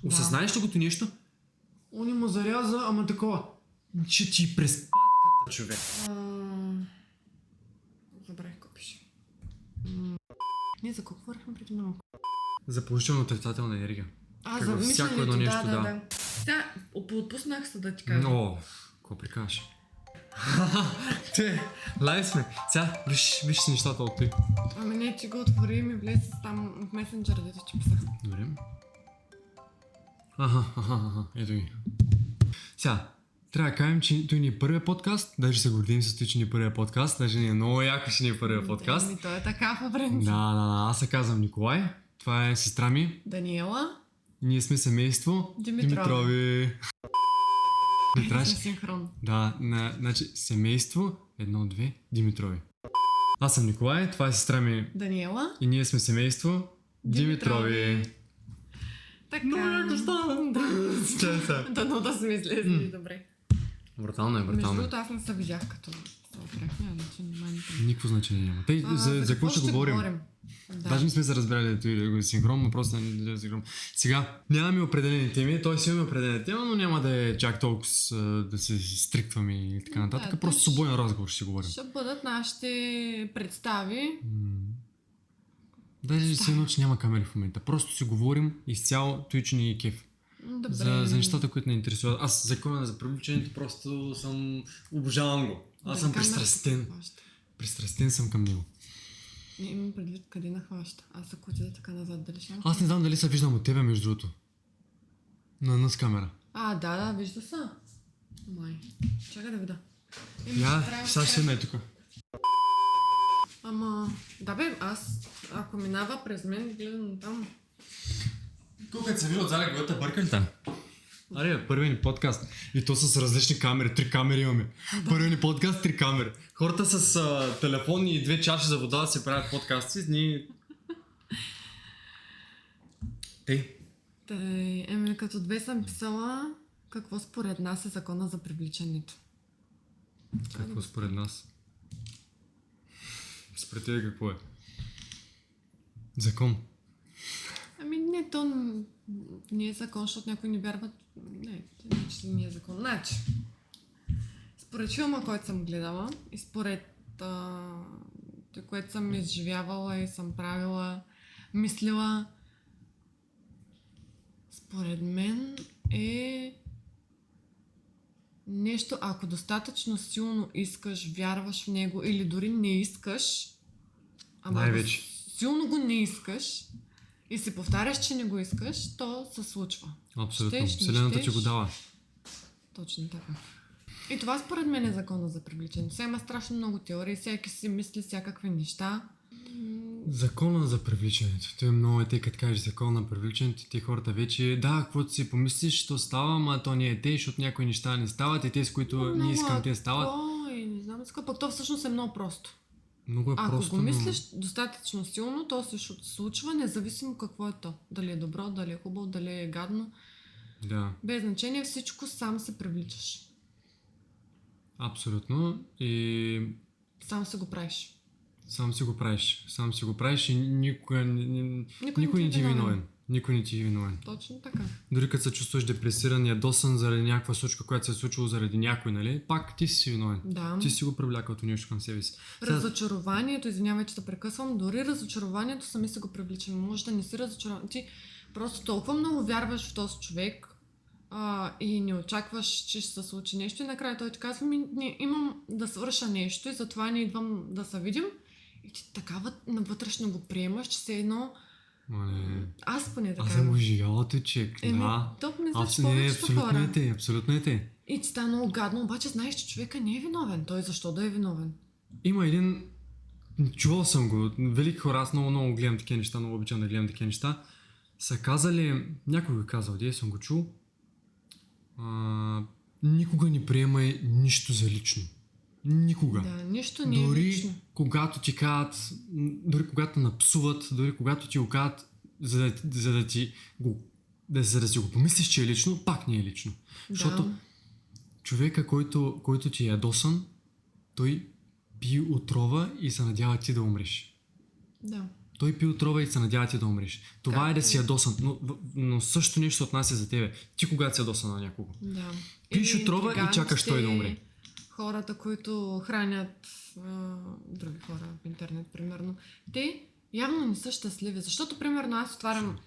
Осъзнаеш ли го ти нещо? Он му заряза, ама такова. Че ти през патката, човек. Забравих какво пише. Ние за какво говорихме преди малко? За положително отрицателна енергия. За във всяко едно мисленето, нещо, да. Сега, отпуснах се да ти кажа. О, какво прикажеш? Те, лайв сме. Сега, виж си нещата от ти. Ами не, че го отвори и ми влезе там в месенджера, дето ти писах. Добре. Ето ги. Сега, трябва да кажем, че той ни е първият подкаст. Даже се гордим с това, че ни е първият подкаст. Даже ни е много яко, че ни е първият подкаст. Ами той е така по принцип. Да. Аз се казвам Николай. Това е сестра ми. Даниела. Ние сме семейство Димитрови. Не трябваше. Синхрон. Да, значи семейство 1-2 Димитрови. Аз съм Николай, това е сестра ми Даниела. и ние сме семейство Димитрови. Така. Много яко става. Дано да сме излезли добре. Брутално е, Между брутално е. другото, аз не се видях като се опрях, няма значение. Никакво значение няма. Тъй, за какво ще говорим? Да. Даже не сме се разбрали да го синхрон, но просто не да синхрон. Сега, нямаме определени теми, той си имаме определена тема, но няма да е чак толкова да се стриктваме и така нататък. Да, просто свободен разговор ще си говорим. Ще бъдат нашите представи. Даже се едно, че няма камери в момента. Просто си говорим изцяло той, че ни е кеф. Добре. За нещата, които не интересуват. Аз закона за привличането просто съм... Обожавам го. Аз съм пристрастен. Пристрастен съм към него. Не имам предвид къде нахваща. Аз ако отида така назад, дали ще... Аз не знам дали се виждам от тебе, между другото. На с камера. Да, вижда се. Май. Чакай да видя. Сега ще седна тук. Ама... Да бе, аз... Ако минава през мен, гледам там. Колко се вижда от заля, когато бърка ли там? Аре, първият ни подкаст. И то с различни камери. 3 камери имаме. Първият ни подкаст, 3 камери. Хората с телефони и 2 чаши за вода да се правят подкасти. Ние... Еми, като 2 съм писала какво според нас е закона за привличането. Какво според нас? Според тебе какво е? Закон. Ами не, то не е закон, защото някои не вярват. Не, че не е закон. Значи, според филма, който съм гледала и според което съм изживявала и съм правила, мислила, според мен е нещо, ако достатъчно силно искаш, вярваш в него или дори не искаш, най-вече силно го не искаш и си повтаряш, че не го искаш, то се случва. Абсолютно. Вселената ти го дава. Точно така. И това според мен е закона за привличане. Сега има страшно много теории, всеки си мисли всякакви неща. Закона за привличането. Той е много тъй, като кажеш закона на привличането, ти хората вече, каквото си помислиш, то става, ама то не е те, защото някои неща не стават и те, с които не искам, те стават. Не знам, пък то всъщност е много просто. Много е просто. Ако го мислиш достатъчно силно, то се случва, независимо какво е то. Дали е добро, дали е хубаво, дали е гадно. Да. Без значение, всичко сам се привличаш. Абсолютно. И... Сам се го правиш. Сам си го правиш и никой не ти е виновен. Никой не ти е виновен. Точно така. Дори като се чувстваш депресиран, ядосан заради някаква случка, която се е случила заради някой, нали? Пак ти си виновен. Да. Ти си го привлякал нещо към себе си. Разочарованието, извинявай, че те прекъсвам, дори разочарованието сами се го привличаме. Може да не си разочарован. Ти просто толкова много вярваш в този човек и не очакваш, че ще се случи нещо и накрая той ти казва, имам да свърша нещо и затова не идвам да се видим. И ти такава навътрешно го приемаш, че се едно... Аз поне така. Аз съм го живяла ти, че... Топ не значи повечето хора. Абсолютно е те. И ти става много гадно, обаче знаеш, че човека не е виновен. Той защо да е виновен? Има един... Чувал съм го. Велики хора, аз много гледам такива неща, много обичам да гледам такива неща. Са казали... Някой го е казал, съм го чул. Никога не приемай нищо за лично. Никога. Да, нищо не е лично. Когато ти казват, дори когато напсуват, дори когато ти го казват, за да си го помислиш, че е лично, пак не е лично. Да. Защото човека, който ти е ядосан, той пие отрова и се надява ти да умреш. Да. Той пи отрова и се надява ти да умреш. Това е да си ядосан, но също нещо отнася за тебе. Ти когато си ядосан на някого. Да. Пиш Или отрова и чакаш той да умре. Хората, които хранят други хора в интернет, примерно, те явно не са щастливи, защото, примерно, аз отварям...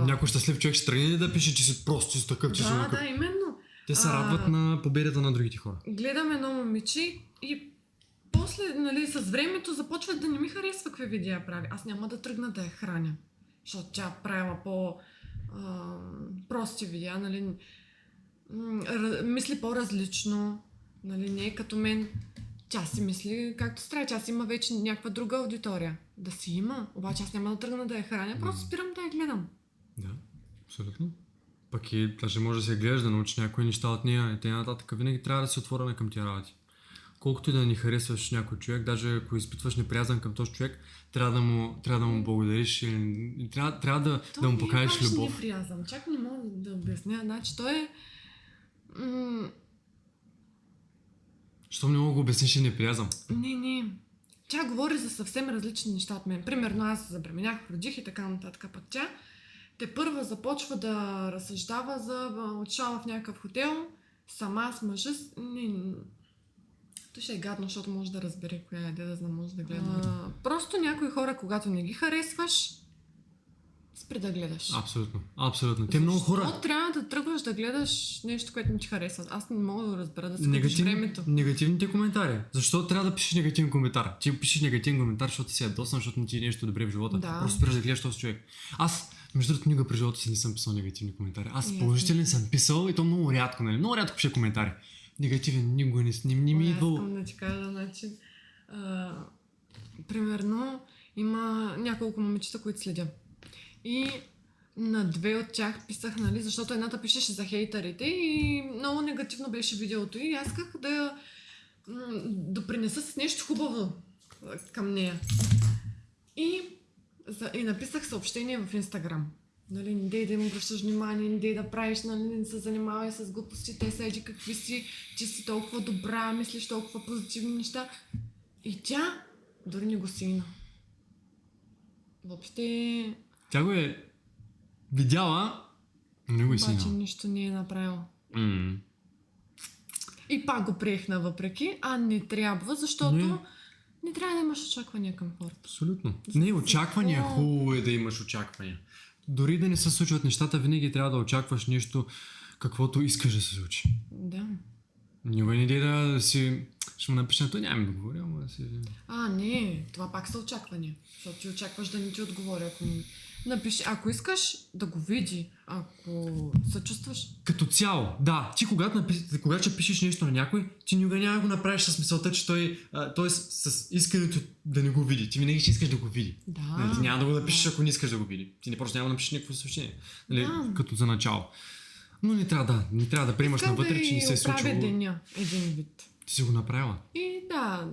Някой щастлив човек ще тръгне да пише, че си просто, че си такъв, че си Да, да, именно. Те се радват на победата на другите хора. Гледам едно момиче и после, нали, с времето започват да не ми харесва какви видеа прави. Аз няма да тръгна да я храня, защото тя правила прости видеа, нали, мисли по-различно, нали, не е като мен. Тя си мисли както се трябва, тя си има вече някаква друга аудитория. Да си има, обаче аз няма да тръгна да я храня, просто спирам да я гледам. Да, абсолютно. Пък и даже може да се гледаш, да научиш някои неща от нея и т.н. Винаги трябва да си отворена към тия работи. Колкото и да не харесваш някой човек, даже ако изпитваш неприязан към този човек, трябва да му благодариш и трябва да му покажеш любов. Това е неприязан. Чак не мога да обясня. Значи той е... Щом не мога да го обясниш, е неприязан. Не. Тя говори за съвсем различни неща от мен. Примерно аз забременях, родих и така нататък. Пък тя тепърва започва да разсъждава за отишла в някакъв хотел, сама с мъжа. То ще е гадно, защото може да разбере коя е да може да гледа. Просто някои хора, когато не ги харесваш, спри да гледаш. Абсолютно. Те много хора... Защо трябва да тръгваш да гледаш нещо, което не ти харесва? Аз не мога да разбера да си купиш времето. Негативните коментари. Защо трябва да пишеш негативен коментар? Ти пишеш негативен коментар, защото си ядосан, защото не ти е нещо добре в живота. Да. Просто спираш да гледаш този човек. Аз, между другото, никога през живота си не съм писал негативни коментари. Аз положителен съм писал и то много рядко, нали? Много рядко пиша коментари. Негативен, никога не ми е идвал. Искам да ти кажа, значи, примерно, има няколко момичета, които следя. И на две от тях писах, нали, защото едната пишеше за хейтерите и много негативно беше видеото и аз исках да допринеса с нещо хубаво към нея. И написах съобщение в Инстаграм. Нали, не дей да им обръщаш внимание, не дей да правиш, нали, не се занимавай с глупости, те са еди какви си, че си толкова добра, мислиш толкова позитивни неща. И тя дори не го сигна. Въобще... Тя го е видяла, но не го е сигнала. Обаче нищо не е направила. И пак го приехна въпреки, а не трябва, защото не трябва да имаш очаквания към хората. Абсолютно. Не, очаквания, хубаво е да имаш очаквания. Дори да не се случват нещата, винаги трябва да очакваш нещо, каквото искаш да се случи. Да. Никога не иде да си... Ще му напиша, то няма да говоря, ама да си... Не, това пак са очаквания. Защото ти очакваш да не ти отговори. Напиши, ако искаш да го види, ако се чувстваш... Като цяло, да. Ти когато ще пишеш нещо на някой, ти никога няма да го направиш с мисълта, че той с искането да не го види. Ти винаги ще искаш да го види. Да. Нали, ти няма да го напишеш, ако не искаш да го види. Ти не просто няма да напишеш никакво съобщение. Нали, като за начало. Но не трябва да приемаш навътре, че не се е случило. Искам да деня един вид. Ти си го направила. И да.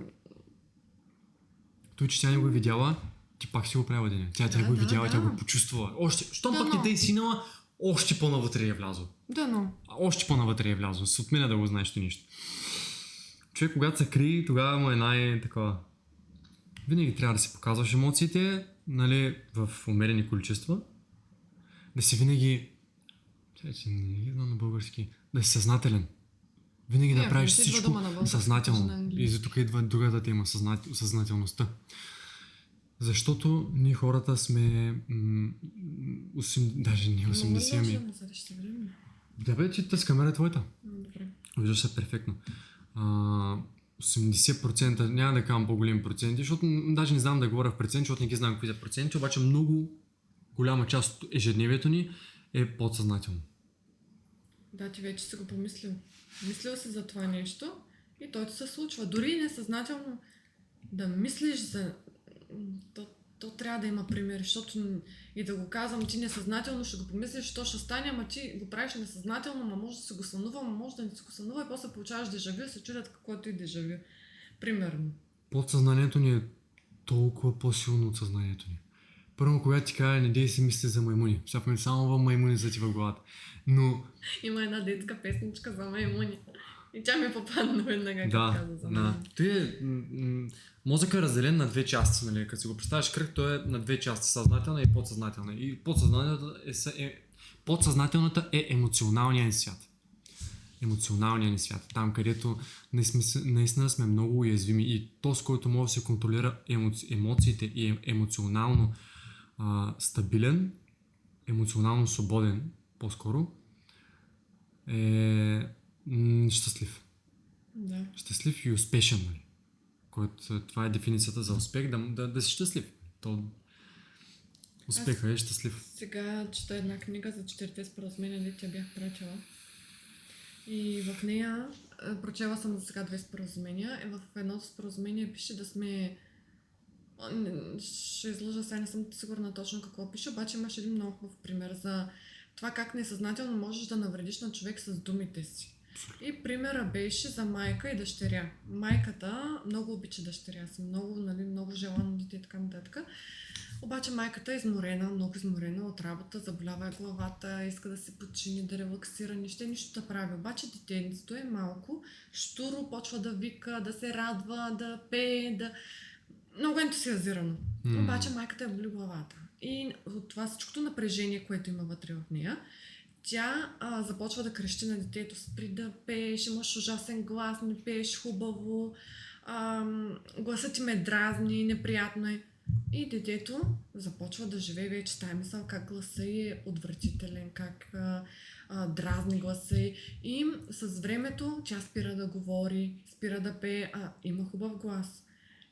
Той, че тя не го е видяла, ти пак си го правила деня. Тя го е видяла, тя го почувствала. Щом пък не те е синала, още по-навътре е влязло. Да, но. Още по-навътре е влязло. С от мене да го знаеш нещо. Човек, когато се крие, тогава му е най-такова. Винаги трябва да си показваш емоциите, нали, в умерени количества. Да си винаги... не знам на български. Да си съзнателен. Винаги да правиш всичко съзнателно. И за тук идва другата тема, съзнателността. Защото ние хората сме... даже не 80 ми. Да бе, че тази камера е твоята. Добре. Виждаш се перфектно. 80%, няма да казвам по-големи проценти, защото даже не знам да говоря в проценти, защото не ги знам какви са проценти, обаче много голяма част от ежедневието ни е подсъзнателно. Да, ти вече си го помислил. Мислил си за това нещо и то ти се случва. Дори и несъзнателно да мислиш за... То трябва да има пример, защото и да го казвам, ти несъзнателно ще го помислиш, то ще стане, ама ти го правиш несъзнателно, ама може да се го сънува, ама може да не се го сънува и после получаваш дежавю и се чудят каквото и дежавю. Примерно. Подсъзнанието ни е толкова по-силно от съзнанието ни. Първо, когато ти кажа, не дей си мисли за маймуни. Сега в мен само маймуни за ти в главата. Но... Има една детска песничка за маймуни. И тя ми попадна веднага, като Да, каза за мен. да. Мозъкът е разделен на две части, нали? Като си го представиш кръг, той е на две части, съзнателна и подсъзнателна. И подсъзнателната е емоционалният ни свят. Емоционалният ни свят. Там, където наистина сме много уязвими и то, с който може да се контролира емоциите и е емоционално стабилен, емоционално свободен, по-скоро, е щастлив. Да. Щастлив и успешен, нали? Това е дефиницията за успех, да си щастлив. Успеха е щастлив. Сега чета една книга за 4-те споразумения, дето тя бях прочела. И в нея прочела съм за сега 2 споразумения. И в едното споразумение пише да сме... Ще излъжа, сега не съм сигурна точно какво пише, обаче имаш един много хубав пример за това как несъзнателно можеш да навредиш на човек с думите си. И примера беше за майка и дъщеря. Майката много обича дъщеря си, много желано дете и така нататък. Обаче майката е изморена, много изморена от работа, заболява главата, иска да се почини, да релаксира, нищо да прави. Обаче детенцето е малко щуро, почва да вика, да се радва, да пее, много ентусиазирано. Обаче майката е боли главата. И от това всичкото напрежение, което има вътре в нея, тя започва да крещи на детето: спри да пееш, имаш ужасен глас, не пееш хубаво, гласът ти ме дразни, неприятно е. И детето започва да живее вече с тази мисъл как гласа е отвратителен, как дразни гласа е. И с времето тя спира да говори, спира да пее, има хубав глас.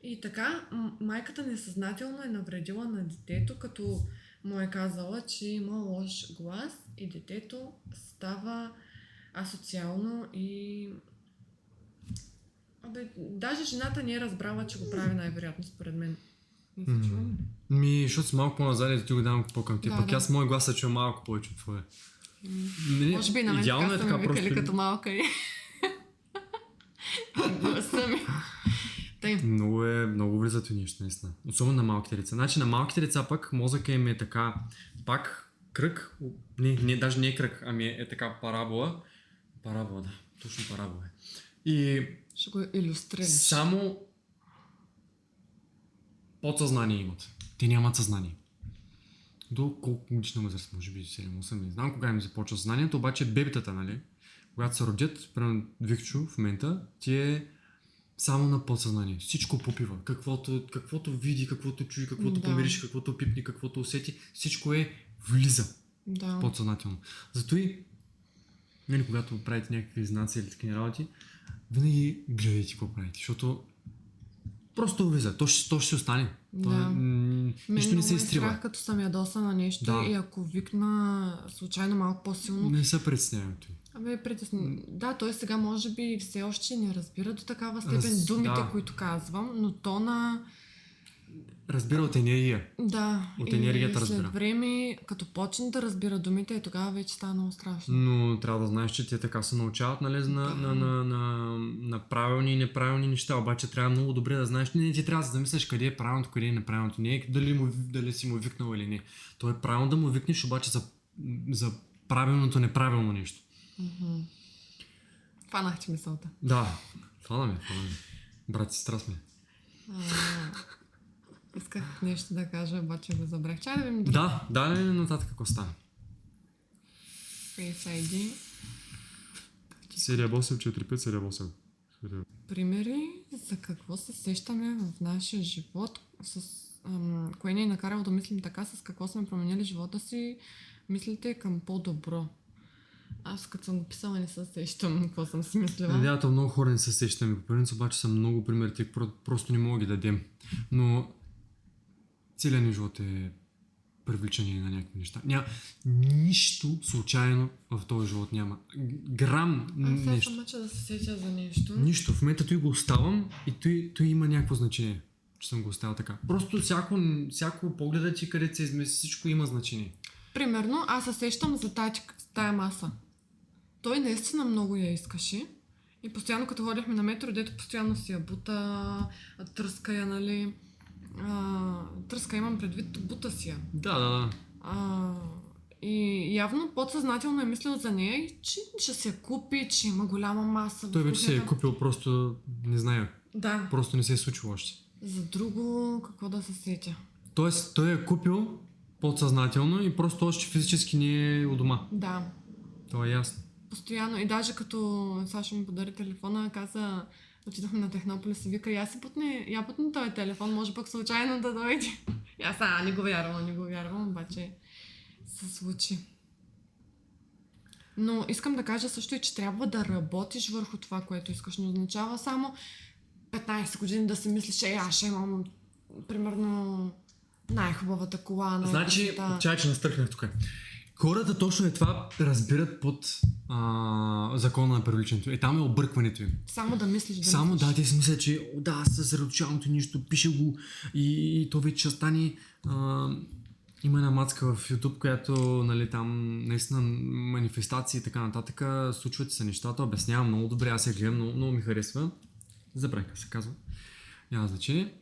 И така майката несъзнателно е навредила на детето, като му е казала, че има лош глас и детето става асоциално и... Даже жената не е разбрала, че го прави най-вероятно според мен. Не се чувам. Защото си малко по-назад и да ти го давам по-към ти. Пък аз моят глас се чува малко повече от твоя. Може би на мен така са ме викали като малка и... Гласа ми. Много влизат и нещо, наистина. Особено на малките деца. Значи на малките деца пък мозъка им е така, пак кръг, даже не е кръг, ами е така парабола. Парабола, да, точно парабола е. И ще го илюстрираш. Само подсъзнание имат. Те нямат съзнание. До колко годишна възраст, може би 7-8, не знам кога им започва съзнанието, обаче бебетата, нали, когато се родят, примерно Викчо в момента, ти е само на подсъзнание. Всичко попива. Каквото види, каквото чуи, каквото помириш, каквото пипни, каквото усети, всичко влиза подсъзнателно. Зато и когато правите някакви знаци или такива работи, винаги гледайте какво правите, защото просто влиза. То ще си остане. Нищо не се изтрива. Страх, като съм ядоса на нещо и ако викна случайно малко по-силно... Не се притеснявам той. Да, той сега може би все още не разбира до такава степен думите, които казвам, но то на... Разбира от енергия. Да. От енергията разбира. След време, като почне да разбира думите, тогава вече става много страшно. Но трябва да знаеш, че те така се научават, нали, на правилни и неправилни неща. Обаче трябва много добре да знаеш. Не, ти трябва да замислиш къде е правилното, къде е неправилното. Не е дали си му викнал или не. То е правилно да му викнеш, обаче за правилното, неправилно нещо. Фанах ти мисълта. Да, фана. Брат и сестра сме. Исках нещо да кажа, обаче го забрах. Чай да видим. Да, нататък какво става. Face ID. Серия 8, 4-5, серия 8. Примери за какво се сещаме в нашия живот, кое ни е накарало да мислим така, с какво сме променили живота си, мислите към по-добро. Аз като съм го писала не се сещам какво съм си мислила. Надявато много хора не се сещаме. По принцип обаче са много примери, тъй просто не мога ги дадем. Но целият ни живот е привличане на някакви неща. Няма нищо случайно в този живот, няма. Грам нещо. Аз съм мъча да се сетя за нещо. Нищо. В момента той го оставам и той има някакво значение, че съм го оставил така. Просто всяко погледа ти, където се измеси, всичко има значение. Примерно, аз се сещам за тая маса. Той наистина много я искаше. И постоянно, като ходихме на метро, дето постоянно си я бута, тръска я, нали. Тръска имам предвид, бута си я. Да. И явно подсъзнателно е мислил за нея и че ще се я купи, че има голяма маса. Той в вече се е кухнята. купил, просто не знае. Да. Просто не се е случило още. За друго, какво да се сетя? Тоест, той е купил подсъзнателно и просто още физически не е у дома. Да. Това е ясно. Постоянно. И даже като Саша ми подари телефона, каза, отидохме на Технополис и вика, я путни този телефон, може пък случайно да дойде. И аз не го вярвам, обаче се случи. Но искам да кажа също и, че трябва да работиш върху това, което искаш. Не означава само 15 години да си мислиш, аз ще имам примерно най-хубавата кола. Значи, че настъркнах тук. Хората точно е това разбират под закона на привличането. Там е объркването им. Само да мислиш. Само да, те си мислят, че аз съсредоточавам нищо, пише го и то вече ще стане. Има една мацка в YouTube, която, нали, там наистина манифестации и така нататък, случват се нещата, обяснявам много добре, аз я гледам, много ми харесва. Забравих как се казва. Няма значение.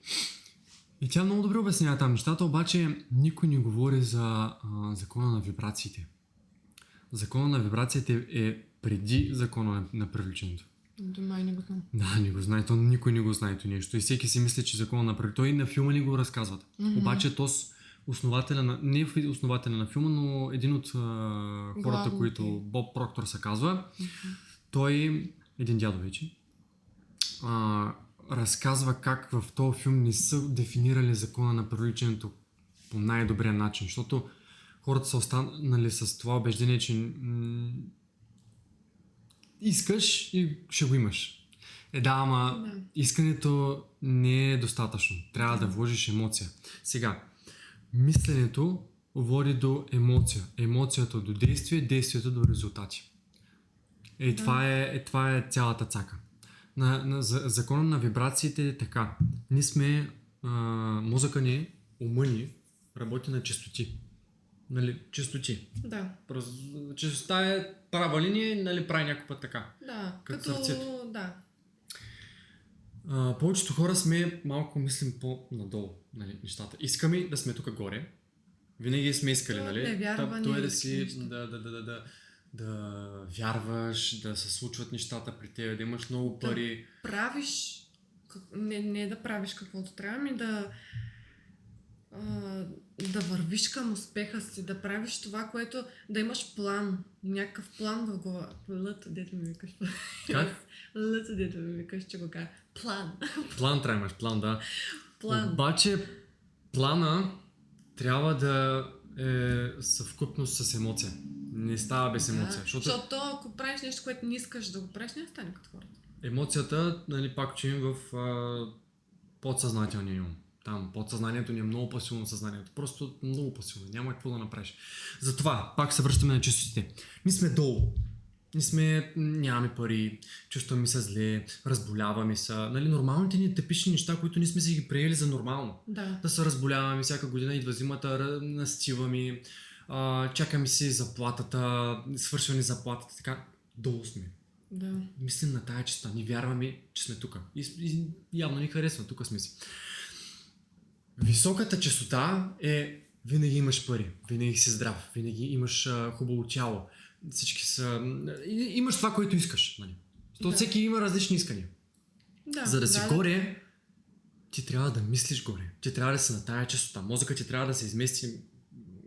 И тя много добре обяснява там нещата, обаче никой не говори за закона на вибрациите. Закона на вибрациите е преди закона на привличането. Май не го знам. Да, не го знае, то никой не го знае това нещо. И всеки си мисли, че закона на привличането, той и на филма не го разказват. Обаче то не основателя на филма, но един от хората, които Боб Проктор се казва, той, един дядо вече, разказва как в този филм не са дефинирали закона на привличането по най-добрия начин, защото хората са останали с това убеждение, че искаш и ще го имаш. Ама искането не е достатъчно. Трябва да вложиш емоция. Сега, мисленето води до емоция. Емоцията до действие, действието до резултати. Това е цялата цака. На закона на вибрациите е така. Ние сме, мозъка ни, ума ни, работи на честоти. Нали, честоти. Да. Честота е права линия, нали, прави някой път така. Да, като сърцето. Да. Повечето хора сме малко мислим по-надолу, нали, нещата. Искаме да сме тук горе. Винаги сме искали, нали? Не вярваме. Той да си, да вярваш, да се случват нещата при теб, да имаш много пари. Да правиш, не да правиш каквото трябва, ами да вървиш към успеха си, да правиш това, което, да имаш план, някакъв план в глава. Лъто, дето ми викаш. Как? Лъто, дето ми викаш, че го кажа. План. План трябва имаш, план, да. План. Обаче плана трябва да е съвкупност с емоция. Не става без емоция. Защото ако правиш нещо, което не искаш да го правиш, не стане като хората. Емоцията, нали, пак чуем в подсъзнателния ум. Там подсъзнанието ни е много по-силно съзнанието. Просто много по-силно. Няма какво да направиш. Затова пак се връщаме на честотите. Ние сме долу. Нямаме пари, чувстваме се зле, разболяваме се. Нали, нормалните ни типични неща, които ние сме си ги приели за нормално. Да се разболяваме, всяка година идва зимата, настиваме, чакаме си заплатата, свършваме заплатата, така долу сме. Да. Мислим на тая честота, ни вярваме, че сме тук. И явно ни харесва, тук сме си. Високата честота е винаги имаш пари, винаги си здрав, винаги имаш хубаво тяло. Всички са... Имаш това, което искаш. Нали? Да. Всеки има различни искания. Да, за да си горе, ти трябва да мислиш горе. Ти трябва да си на тая честота. Мозъкът ти трябва да се измести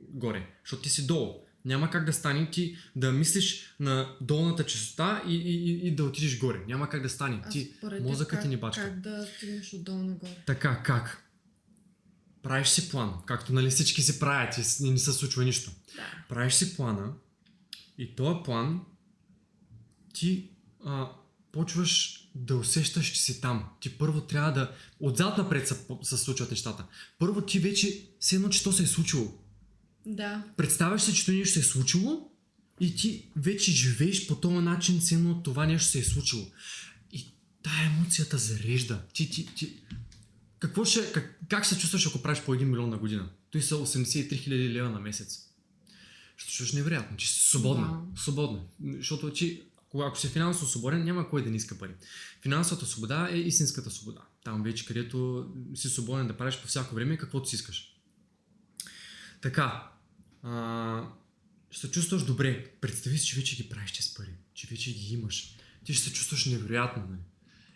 горе, защото ти си долу. Няма как да стане ти да мислиш на долната честота и да отидеш горе. Няма как да стане. Мозъкът ти не бачка. Как да стигнеш отдолу нагоре? Така, как? Правиш си план, както, нали, всички си правят и не се случва нищо. Да. Правиш си плана и този план ти почваш да усещаш, че си там. Ти първо трябва да... Отзад напред се случват нещата. Първо ти вече все едно, че то се е случило. Да. Представяш се, че нещо се е случило и ти вече живееш по този начин, все едно това нещо се е случило. И тая емоцията зарежда. Как се чувстваш, ако правиш по 1 милион на година? Той са 83 000 лева на месец. Ще чувстваш невероятно, че си свободна. Wow. Свободна. Защото ако си финансово свободен, няма кой да не иска пари. Финансовата свобода е истинската свобода. Там вече, където си свободен да правиш по всяко време каквото си искаш. Така. ще се чувстваш добре. Представи си, че вече ги правиш с пари, че вече ги имаш. Ти ще се чувстваш невероятно. Нали?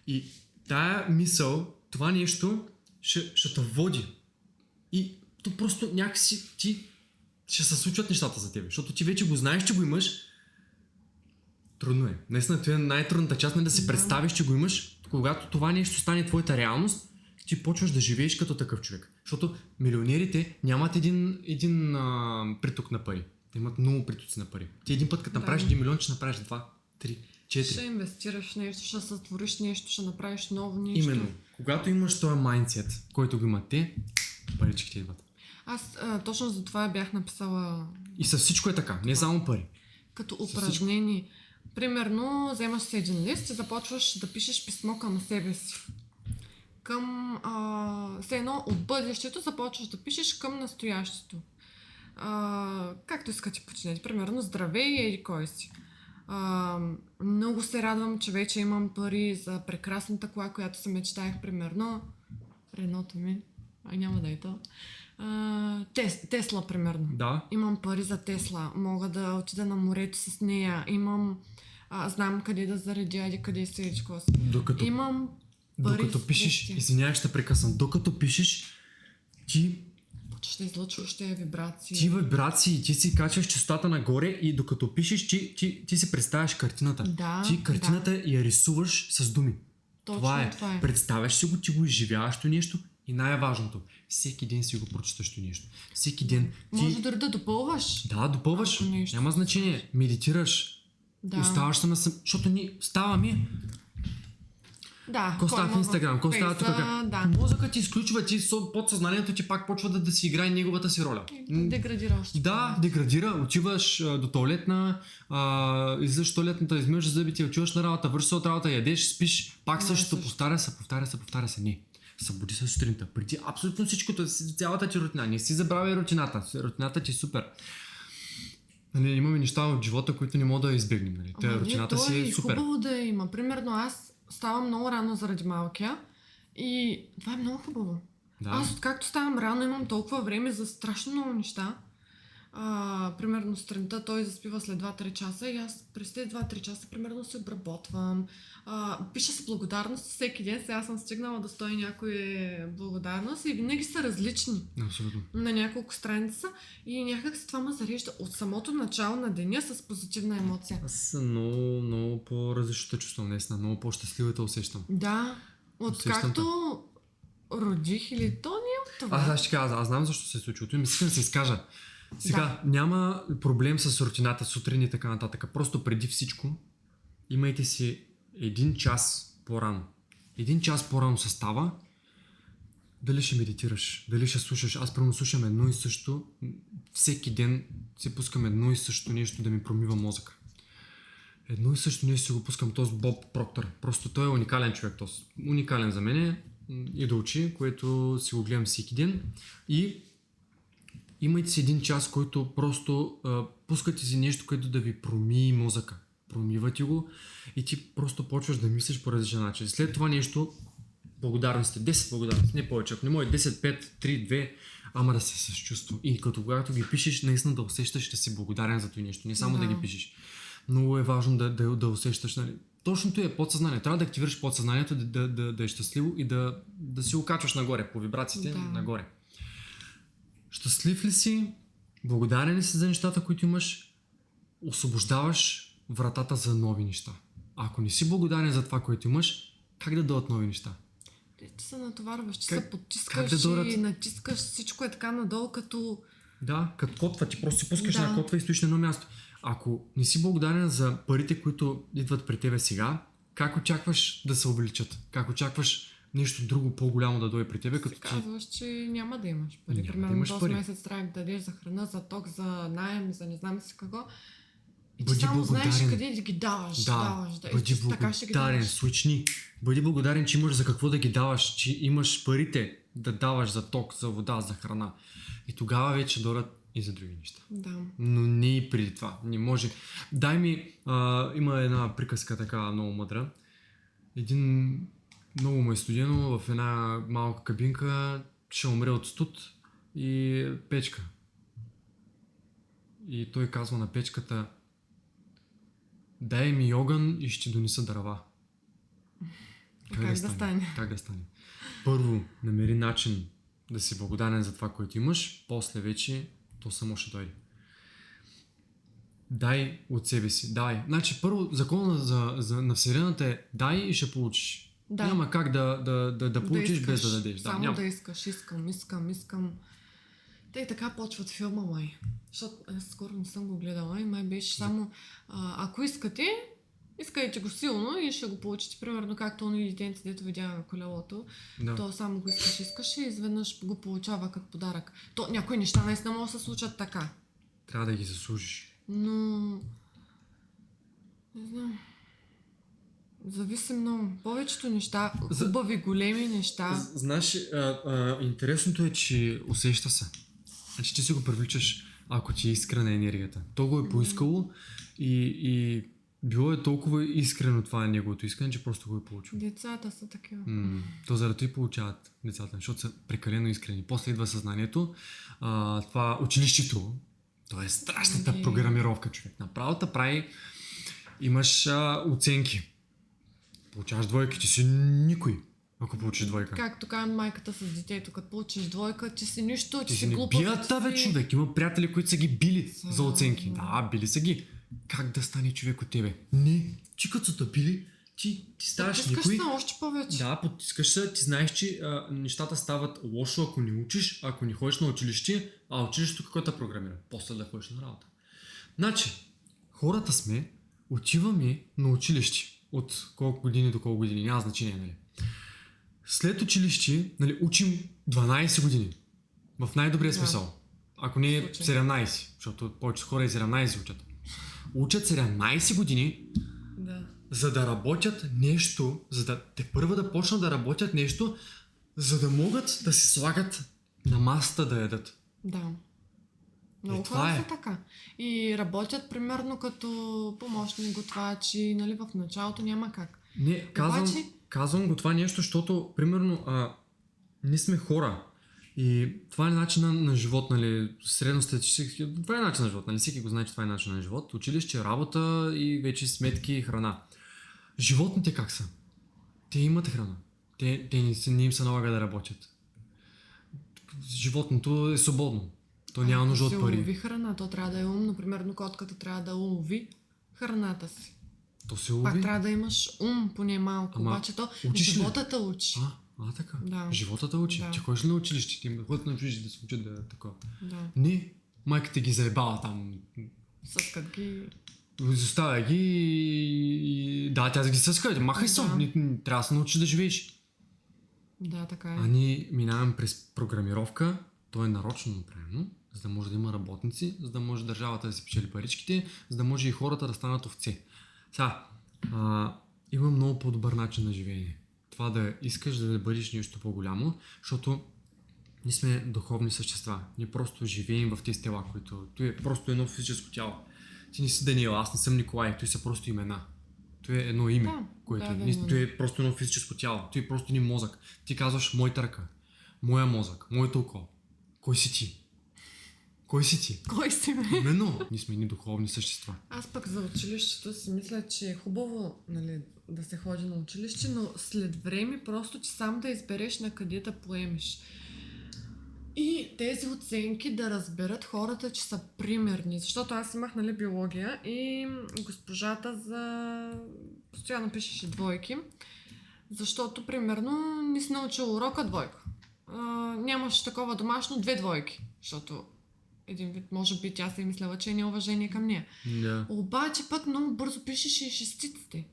И тая мисъл, това нещо ще те води. И то просто някакси ти ще се случват нещата за теб. Защото ти вече го знаеш, че го имаш. Трудно е. Наистина, това е най-трудната част, не да си представиш, че го имаш. Когато това нещо стане твоята реалност, ти почваш да живееш като такъв човек. Защото милионерите нямат един приток на пари. Те имат много притоци на пари. Ти един път, като направиш 1 милион, ще направиш 2, 3, 4. Ще инвестираш в нещо, ще сътвориш нещо, ще направиш ново нещо. Именно. Когато имаш този майндсет, който го имат те, паричките идват. Аз точно за това бях написала... И със всичко е така, не само пари. Като упражнение. Примерно, вземаш си един лист и започваш да пишеш писмо към себе си. Към все едно от бъдещето започваш да пишеш към настоящето. Както искате починете. Примерно, здравей и еди кой си. Много се радвам, че вече имам пари за прекрасната кола, която се мечтаях. Примерно, Реното ми. Няма да е то. Тесла, примерно. Да. Имам пари за Тесла. Мога да отида на морето с нея. Имам... знам къде да заредя, къде се ечко. Имам пари. Докато пишеш, извинявай, ще прекъсвам. Докато пишеш, ти ще излъчваш тези вибрации. Ти вибрации, ти си качваш честотата нагоре и докато пишеш, ти си представяш картината. Да, ти картината я рисуваш с думи. Точно това е. Това е. Представяш си го, ти го изживяваш то нещо и най-важното, всеки ден си го прочиташ то нещо. Всеки ден. Може дори да допълваш. Да, допълваш. Няма значение. Медитираш. Да. Оставаш се на защото ни ставаме. Да. Ко става в Инстаграм, ко става тук. Да. Мозъкът ти изключва, подсъзнанието ти пак почва да си играе неговата си роля. Деградира още. Да, деградира. Отиваш до тоалетна, излизаш тоалетната, измиваш зъбите, отиваш на работа, вършиш от работа, ядеш, спиш, пак същото, повтаря се. Не. Събуди се сутринта. Преди абсолютно всичкото, цялата ти рутина. Не си забравяй рутината. Рутината ти е супер. Нали, имаме неща в живота, които не мога да избегнем. Нали. Рутината си е супер. Хубаво да има. Примерно аз ставам много рано заради малкия и това е много хубаво. Да. Аз откакто ставам рано имам толкова време за страшно много неща. Примерно сутринта той заспива след 2-3 часа и аз през тези 2-3 часа примерно се обработвам. Пиша се благодарност всеки ден. Сега съм стигнала да стои някои благодарност и винаги са различни. Абсолютно. На няколко страница и някак се това ме зарежда от самото начало на деня с позитивна емоция. Аз много по-различно чувствам днес, много по-щастливо да усещам. Да, откакто родих или то не е от това. Аз знам защо се е случило. Ми искам да се изкажа. Сега, няма проблем с рутината, сутрин и така нататък. Просто преди всичко, имайте си 1 час по-рано. 1 час по-рано се става. Дали ще медитираш, дали ще слушаш. Аз прямо слушам едно и също. Всеки ден си пускам едно и също нещо да ми промива мозъка. Едно и също нещо си го пускам. Този Боб Проктор. Просто той е уникален човек. Уникален за мен и да учи, което си го гледам всеки ден. И имайте си 1 час, който просто пускате си нещо, което да ви промии мозъка. Промива ти го и ти просто почваш да мислиш по различен начин. След това нещо, благодарности, 10 благодарности, не повече. Ако не може 10, 5, 3, 2, ама да се с чувство. И когато ги пишеш, наистина да усещаш, да си благодарен за това нещо. Не само да ги пишеш. Много е важно да усещаш. Нали. Точното е подсъзнание. Трябва да активираш подсъзнанието, да е щастливо и да си окачваш нагоре, по вибрациите нагоре. Щастлив ли си? Благодарен ли си за нещата, които имаш? Освобождаваш вратата за нови неща. Ако не си благодарен за това, което имаш, как да дойдат нови неща? Ти се натоварваш, че се потискаш и натискаш, всичко е така надолу, като... Да, като котва, ти просто си пускаш на котва и стоиш на едно място. Ако не си благодарен за парите, които идват при тебе сега, как очакваш да се увеличат? Как очакваш нещо друго по-голямо да дойде при тебе, като казваш, че няма да имаш пари. Примерно този месец трябва да дадеш за храна, за ток, за наем, за не знам си какво. И ти само знаеш къде да ги даваш. Бъди благодарен, свични. Бъди благодарен, че имаш за какво да ги даваш, че имаш парите да даваш за ток, за вода, за храна. И тогава вече дойдат и за други неща. Да. Но не и преди това. Не може. Дай ми, има една приказка така много мъдра. Много му е студено в една малка кабинка, ще умре от студ и печка. и той казва на печката: дай ми огън и ще донеса дърва. Как да стане? Как да стане? Първо, намери начин да си благодарен за това, което имаш, после вече то само ще дойде. Дай от себе си, дай. Значи първо закона на Вселената е дай и ще получиш. Да. Няма как да получиш искаш, без да дадеш. Само няма. да искаш, искам. Те и така почват филма, май. Защото аз скоро не съм го гледала и май беше само ако искайте го силно и ще го получите. Примерно както оно детенце, дето видя на колелото. Да. То само го искаш и изведнъж го получава като подарък. То някои неща наистина могат да се случат така. Трябва да ги заслужиш. Но... не знам. Зависи много. Повечето неща, хубави, големи неща. Знаеш, интересното е, че усеща се. Значи ти си го привличаш, ако ти е искрена енергията. То го е поискало и било е толкова искрено това неговото искане, че просто го е получил. Децата са такива. То заради и получават децата, защото са прекалено искрени. После идва съзнанието, това училището, то е страшната програмировка, човек. Направо те прави, имаш оценки. Получаваш двойки, ти си никой, ако получиш двойка. Както казва майката с детето, като получиш двойка, ти си нищо, Ти си си не глупав. бият, бе, човек. Има приятели, които са ги били за оценки. Да, били са ги. Как да стане човек от тебе? Не, ти като са те били, ти ставаш никой. Потискаш се още повече. Да, потискаш се, ти знаеш, че нещата стават лошо, ако не учиш, ако не ходиш на училище, а училището какво те програмира? После да ходиш на работа. Значи, хората сме, отиваме на училище. От колко години до колко години, няма значение, нали? След училище, нали, учим 12 години. В най-добрия смисъл. Ако не е 17, защото повечето хора и 17 учат. Учат 17 години, Да. за да работят нещо, за да те първа да почнат да работят нещо, за да могат да се слагат на масата да ядат. Да. Много това хора е. са така. И работят примерно като помощни готвачи, нали, в началото няма как. Не, казвам го това нещо, защото, примерно, ние сме хора. И това е начина на живот, нали, средностатистически, това е начин на живот, нали, всеки го знае, че това е начин на живот. Училище, работа и вече сметки и храна. Животните как са? Те имат храна. Те не им се налага да работят. Животното е свободно. То няма нужда от пари. Лови храна, то трябва да е умно. Примерно котката трябва да лови храната си. То се лови. Пак трябва да имаш ум, поне малко. Ама, обаче то учиш ли? животата учи. Така. Да. Животата учи. Да. Ти ходиш ли на училище? Ти ходят на училище да се учат да е такова. Да. Не, майката ги заебава там. Съскат ги. Заставя ги и... Да, тя ги съска. Махай се. Да. Трябва да се научиш да живееш. Да, така е. А ние минаваме през програмировка. То е нарочно направено, за да може да има работници, за да може държавата да си печели паричките, за да може и хората да станат овце. Сега, има много по-добър начин на живеене. Това да искаш да бъдеш нещо по-голямо, защото ние сме духовни същества. Ние просто живеем в тези тела, които... Той е просто едно физическо тяло. Ти не си Даниел, аз не съм Николай, той са просто имена. Той е едно име, което той е просто едно физическо тяло. Той е просто един мозък. Ти казваш моята ръка, моя мозък, моето око. Кой си ти? Кой си ти? Кой си, бе? Именно, ние сме едни духовни същества. Аз пък за училището си мисля, че е хубаво, нали, да се ходи на училище, но след време просто ти сам да избереш на къде да поемеш. И тези оценки да разберат хората, че са примерни. Защото аз имах, нали, биология и госпожата постоянно пишеше двойки, защото, примерно, не си научил урока двойка. Нямаш такова домашно 2 двойки, защото един вид, може би тя си мисляла, че е неуважение към нея. Yeah. Обаче пък много бързо пишеше и шестиците.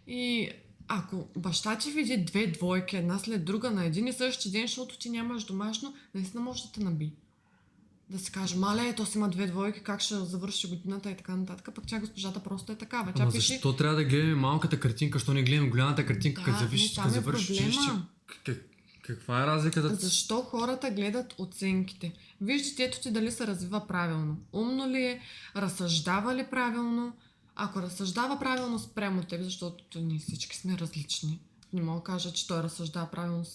И ако баща ти види 2 двойки, една след друга на един и същи ден, защото ти нямаш домашно, наистина може да те наби. Да си каже, мале, то си има 2 двойки, как ще завърши годината и така нататък. Пък тя госпожата просто е такава. Тя пише... защо трябва да гледаме малката картинка, що не гледаме голямата картинка, като завършиш училище? Каква е разликата? Защо хората гледат оценките? Виж детето ти дали се развива правилно. Умно ли е? Разсъждава ли правилно? Ако разсъждава правилно спрямо теб, защото ние всички сме различни. Не мога да кажа, че той разсъждава правилно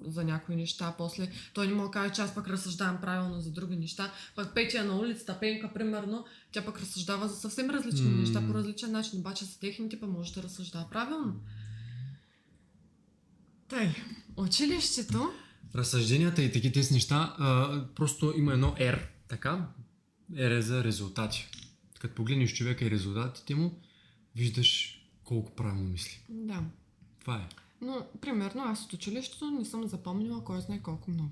за някои неща, после той не мога да каже, че аз пък разсъждавам правилно за други неща. Пък Петя на улицата, Пенка, примерно, тя пък разсъждава за съвсем различни неща по различен начин, обаче за техните пък може да разсъждава правилно. Тъй, училището... Разсъжденията и такива тези неща, просто има едно R, така? R е за резултати. Като погледнеш човека и резултатите му, виждаш колко правилно мисли. Да. Това е. Но, примерно, аз от училището не съм запомнила кой знае колко много.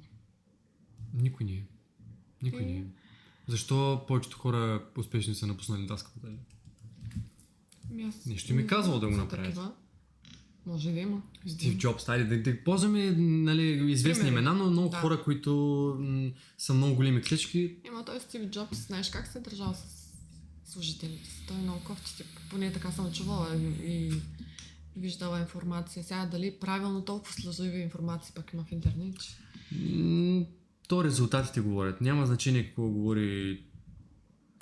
Никой не е. Никой не е. Защо повечето хора успешни са напуснали даската? Нещо ми казвало да го направят. Може да има. Стив Джобс, да ползваме, нали, известни имена, но много хора, които са много големи клечки. Има той Стив Джобс, знаеш как се е държал с служителите си. Той е много кофти тип. Поне така съм чувала и виждала информация. Сега дали правилно толкова слъжливи информации пък има в интернет? То резултатите говорят. Няма значение какво говори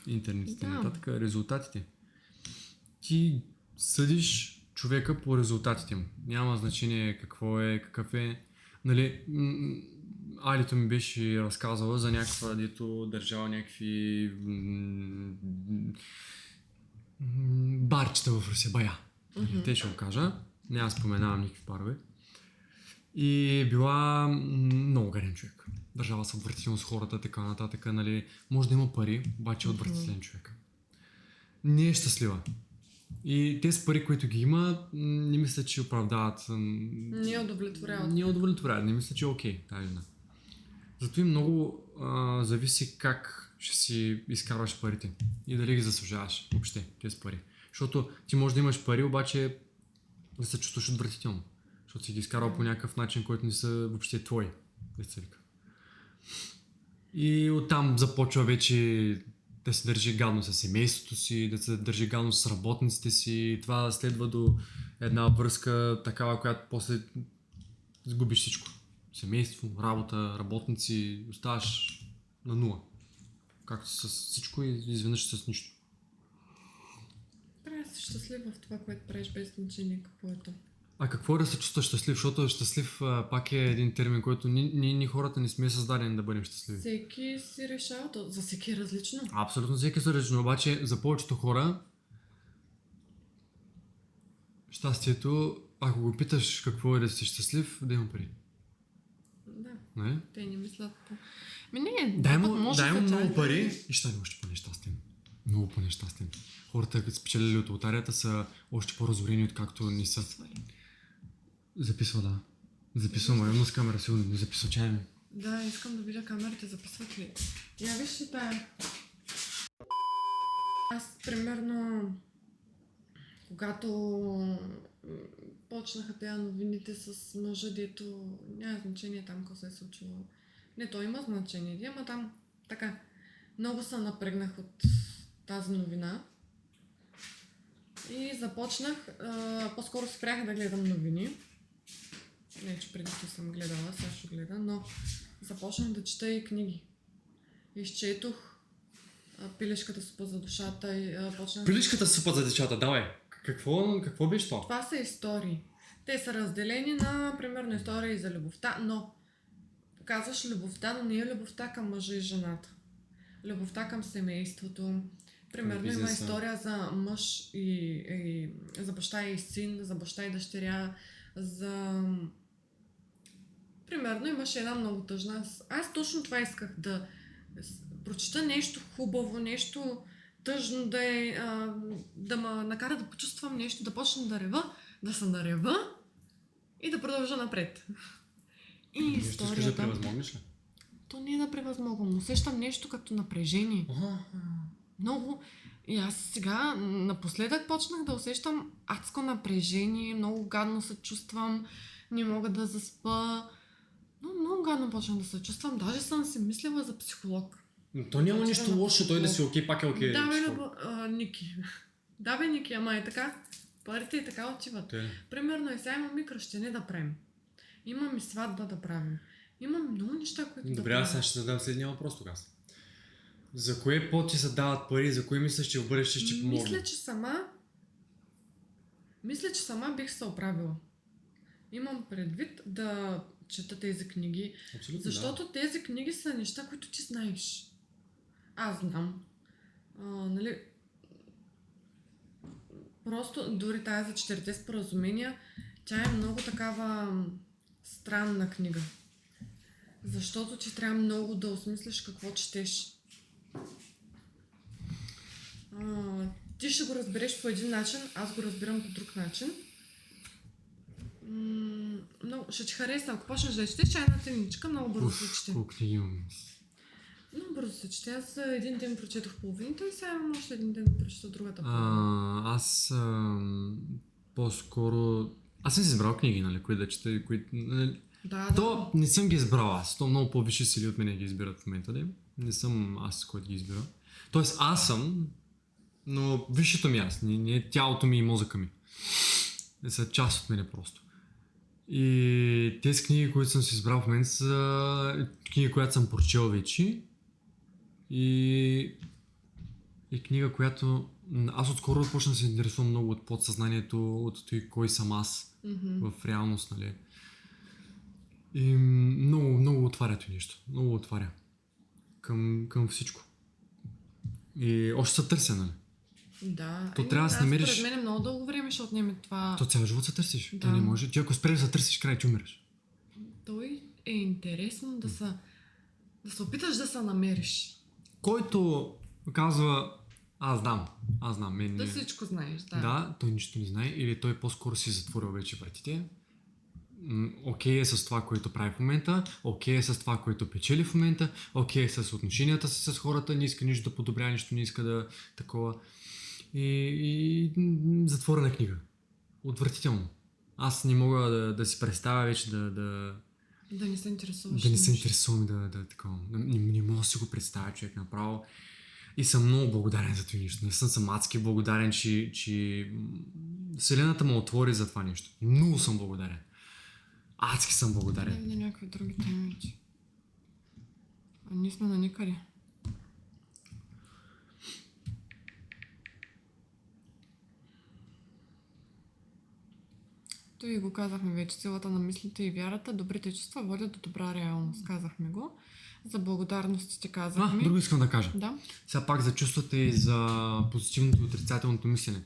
интернет. Да. Нататък резултатите. Ти съдиш човека по резултатите му. Няма значение какво е, какъв е. Нали, Алито ми беше разказала за някаква, дето държала някакви барчета в Русия, бая. Те ще го кажа. Няма споменавам никакви барове. И била много гарен човек. Държава се отвратително с хората, така нататък. Нали. Може да има пари, обаче е отвратителен човек. Не е щастлива. И тези пари, които ги има, не мисля, че оправдават. Не удовлетворяват. Не удовлетворяват. Не мисля, че е окей. Зато и много зависи как ще си изкарваш парите. И дали ги заслужаваш въобще тези пари. Защото ти можеш да имаш пари, обаче да се чувстваш отвратително. Защото си ги изкарвал по някакъв начин, който не са въобще твои. И оттам започва вече да се държи гадно с семейството си, да се държи гадно с работниците си. Това следва до една връзка такава, която после сгубиш всичко. Семейство, работа, работници, оставаш на нула. Както с всичко и изведнъж с нищо. Трябва да си щастлив в това, което правиш без значение какво е то. А какво е да се чувстваш щастлив? Защото щастлив пак е един термин, който ние хората не сме създадени да бъдем щастливи. Всеки си решава, за всеки е различно. Абсолютно всеки е различно, обаче за повечето хора щастието, ако го питаш какво е да си щастлив, да има пари. Да. Не? Те не мислят по... Не, дай му много пари и ще стане още по-нещастен. Много по-нещастен. Хората, като спечелили от лотарията, са още по-разорени, откакто не са. Записва, да. Записвам, имам с камера сигурно, не записва чай ми. Да, искам да видя камерите, записват ли. Я виж ли тая. Аз, примерно, когато почнаха тези новините с мъжа, дето няма значение там какво се е случило. Не, то има значение, ама там така. Много се напрегнах от тази новина. И започнах, по-скоро спрях да гледам новини. Не, че преди съм гледала, сега ще гледа, но започнах да чета и книги. Изчетох Пилешката супа за душата и почнах... Пилешката супа за децата, давай! Какво беше това? Това са истории. Те са разделени на, примерно, истории за любовта, но казваш любовта, но не е любовта към мъжа и жената. Любовта към семейството. Примерно има история за мъж и за баща и син, за баща и дъщеря, за... Примерно имаше една много тъжна... Аз точно това исках да прочета нещо хубаво, нещо тъжно, да ме накара да почувствам нещо, да почна да рева, да се нарева и да продължа напред. И историята... Искаш да превъзмогнеш ли? То не е да превъзмогвам, усещам нещо като напрежение. Много... И аз сега напоследък почнах да усещам адско напрежение, много гадно се чувствам, не мога да заспа. Но много гадно почнах да се чувствам, даже съм си мислила за психолог. Но то няма нищо лошо, той да си окей, пак е окей. Да, Ники. Да, бе, Ники, ама е така. Парите и така отиват. Примерно и сега имаме кръщене да правим. Имаме сватба да правим. Имам много неща, които Добре, аз сега ще задам следния въпрос тогава. За кое по-ти се дават пари, за кое мислиш, че в бъдеще ще помогне? Мисля, че сама бих се оправила. Имам предвид да чета тези книги, Абсолютно, защото тези книги са неща, които ти знаеш. Аз знам. Нали, просто дори тази за четирите споразумения, тя е много такава странна книга. Защото ти трябва много да осмислиш какво четеш. Ти ще го разбереш по един начин, аз го разбирам по друг начин. Много ще ти хареса, ако почнеш да четеш чайна теничка, много бързо се чете. Колко книги имам. Много бързо се чете. Аз за един ден прочетох половината и сега имам още един ден да прочета другата половина. Аз по-скоро... Аз съм си избрал книги, нали, които да чета, които... Да. То не съм ги избрал аз. То много по-висши сили от мен ги избират в момента, да. Не съм аз, който ги избира. Тоест аз съм, но висшето ми аз, не тялото ми и мозъка ми. Не са част от мене просто. И тези книги, които съм си избрал в момента, са книги, която съм прочел вече. И книга, която... Аз отскоро почна да се интересувам много от подсъзнанието, от той кой съм аз в реалност, нали. И много отваря това нещо. Много отваря. Към всичко. И още се търся, нали. Да. То трябва да се намериш... Според мен много дълго време ще отнеме това. То цял живот се търсиш. Да. Ти не може. Ти ако спреш да търсиш, край, ти умираш. Той е интересно да се опиташ да се намериш. Който казва, аз знам, мен Да не... всичко знаеш, да. Да, той нищо не знае или той по-скоро си затворил вече вратите. Окей е с това, което прави в момента, окей е с това, което печели в момента, окей е с отношенията си с хората, не иска нищо да подобря, нищо не иска да такова. И затворена книга. Отвратително. Аз не мога да си представя вече Да не се интересуваш. да не се интересувам да такова. Не мога да си го представя човек направо. И съм много благодарен за това нещо. Не съм адски благодарен, че Вселената ме отвори за това нещо. Много съм благодарен. Адски съм благодарен. Не на някакви други теми. А ние сме на никъде. Той го казахме вече, силата на мислите и вярата, добрите чувства водят до добра реалност. Казахме го. За благодарностите казахме. Друго искам да кажа. Да. Сега пак за чувствата и за позитивното и отрицателното мислене.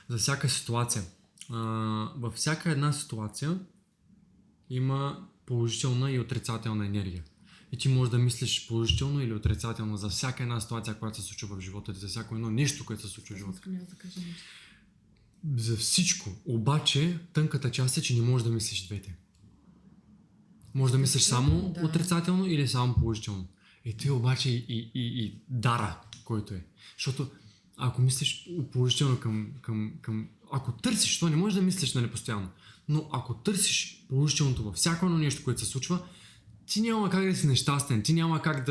За всяка ситуация. Във всяка една ситуация има положителна и отрицателна енергия. И ти можеш да мислиш положително или отрицателно за всяка една ситуация, която се случва в живота ти, за всяко едно нещо, което се случва в живота. За всичко. Обаче, тънката част е, че не можеш да мислиш двете. Може да мислиш само отрицателно или само положително. И той обаче и дара, който е. Защото ако мислиш положително към... Ако търсиш, то не можеш да мислиш нали постоянно. Но ако търсиш положителното във всяко едно нещо, което се случва, ти няма как да си нещастен, ти няма как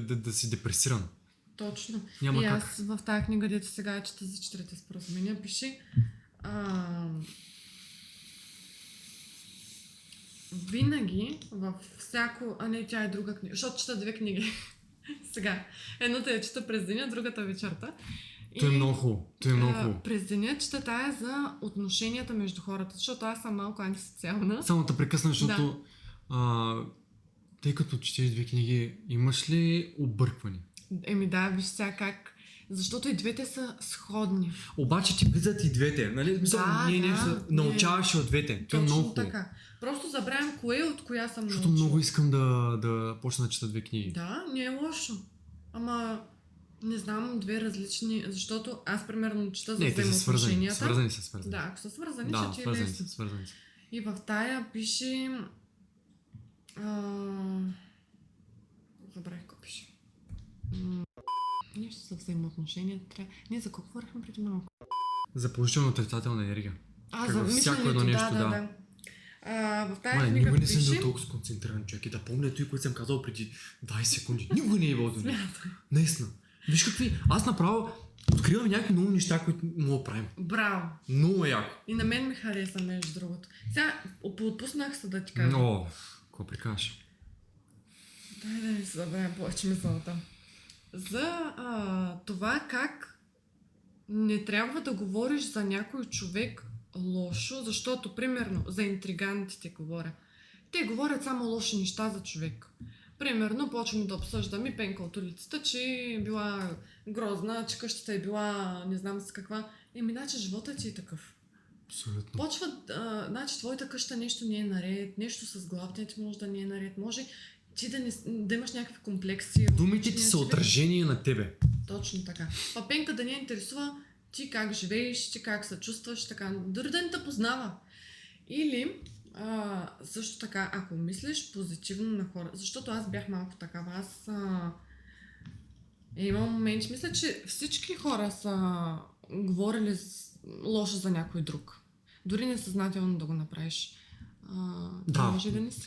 да си депресиран. Точно. Няма и как. аз в тази книга, дето сега чета за четирите споразумения, пише винаги във всяко... не, тя е друга книга, защото чета две книги. Сега. Едната я чета през деня, другата вечерта. То е много хубаво. През деня чета тая за отношенията между хората, защото аз съм малко антисоциална. Само да прекъсна, защото тъй като четеш две книги, имаш ли объркване? Да, виж сега как. Защото и двете са сходни. Обаче ти влизат и двете, нали? Научаваш от двете. Това е много хубаво. Така. Просто забравям кое от коя съм научила. Защото много искам да почна да чета две книги. Да, не е лошо. Ама не знам, две различни, защото аз примерно чета за взаимоотношенията. Свързани са свързани. Да, ако са свързани, да, ще ти е лесно. Свързани. И в тая пише... забравих какво пише. Нещо за взаимоотношенията. Ние за какво говорихме преди малко? За положително отрицателна енергия. За всяко едно нещо, да. В тази книга никога не пише... съм бил толкова сконцентриран човек и да помня той, което съм казал преди 20 секунди. Никога не е било до него. Наистина. Виж какви... Аз направо откривам някакви много неща, които мога да правим. Браво! Много яко. И на мен ми хареса между другото. Сега поотпуснах се да ти кажа. Какво прикажеш? Дай да не се забравям повече мисълта. За това как не трябва да говориш за някой човек лошо, защото, примерно, за интригантите говоря. Те говорят само лоши неща за човек. Примерно, почваме да обсъждаме Пенка от улицата, че е била грозна, че къщата е била не знам с каква. Значи живота ти е такъв. Абсолютно. Почват, значи твоята къща нещо не е наред, нещо с главата ти може да не е наред, може ти да имаш някакви комплекси. Думите ти са отражение на тебе. Точно така. Пенка да не интересува ти как живееш, ти как се чувстваш, така, дори да не те познава. Или също така, ако мислиш позитивно на хора, защото аз бях малко такава, аз имам моменти, мисля, че всички хора са говорили лошо за някой друг. Дори несъзнателно да го направиш. Да. Може да не си,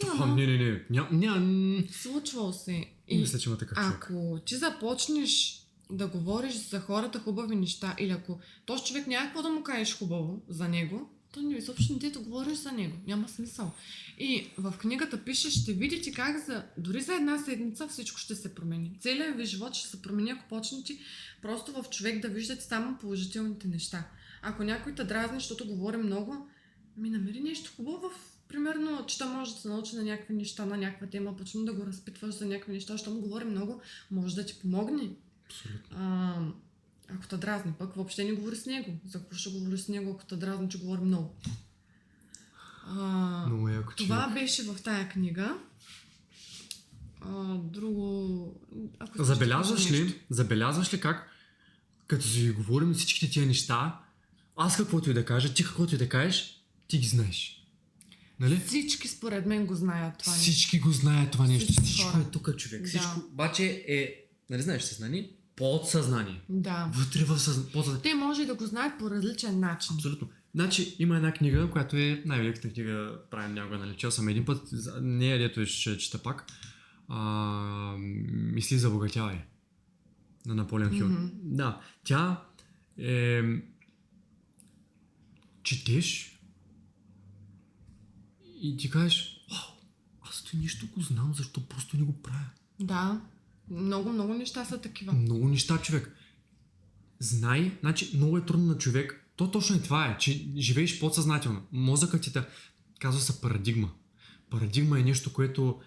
Не. Случвало се. Мисля, че има такъв човек. Ако ти започнеш да говориш за хората хубави неща, или ако този човек няма какво да му кажеш хубаво за него, то не изобщо не ти да говориш за него. Няма смисъл. И в книгата пише, ще видите как дори за една седмица всичко ще се промени. Целият ви живот ще се промени, ако почнете просто в човек да виждате само положителните неща. Ако някой те дразни, защото говори много, намери нещо хубаво примерно, че може да се научи на някакви неща, на някаква тема, почне да го разпитваш за някакви неща, защото му говори много, може да ти помогне. Абсолютно. Ако те дразни, пък въобще не говори с него. За какво ще говори с него, ако те дразни, че говори много? Много яко, това беше в тая книга. Друго... Забелязваш ли как, като си говорим всичките тия неща, аз каквото и да кажа, ти каквото и да кажеш, ти ги знаеш. Нали? Всички според мен го знаят това нещо. Всички го знаят това нещо. Всичко хора. е тук, човек. Да. Всичко обаче е, нали знаеш, съзнание? Подсъзнание. Да. Вътре в подсъзнание. Те може да го знаят по различен начин. Абсолютно. Значи има една книга, която е най-великата книга, правим някога, нали? Чел съм един път, не е дето ще чета пак. Мисли за богатявай. На Наполеон Хил. Да. Тя е... четеш и ти кажеш, аз това нещо го знам, защо просто не го правя. Да. Много, много неща са такива. Много неща, човек. Знай, значи много е трудно на човек. То точно и това е, че живееш подсъзнателно. Мозъкът ти казва се парадигма. Парадигма е нещо, което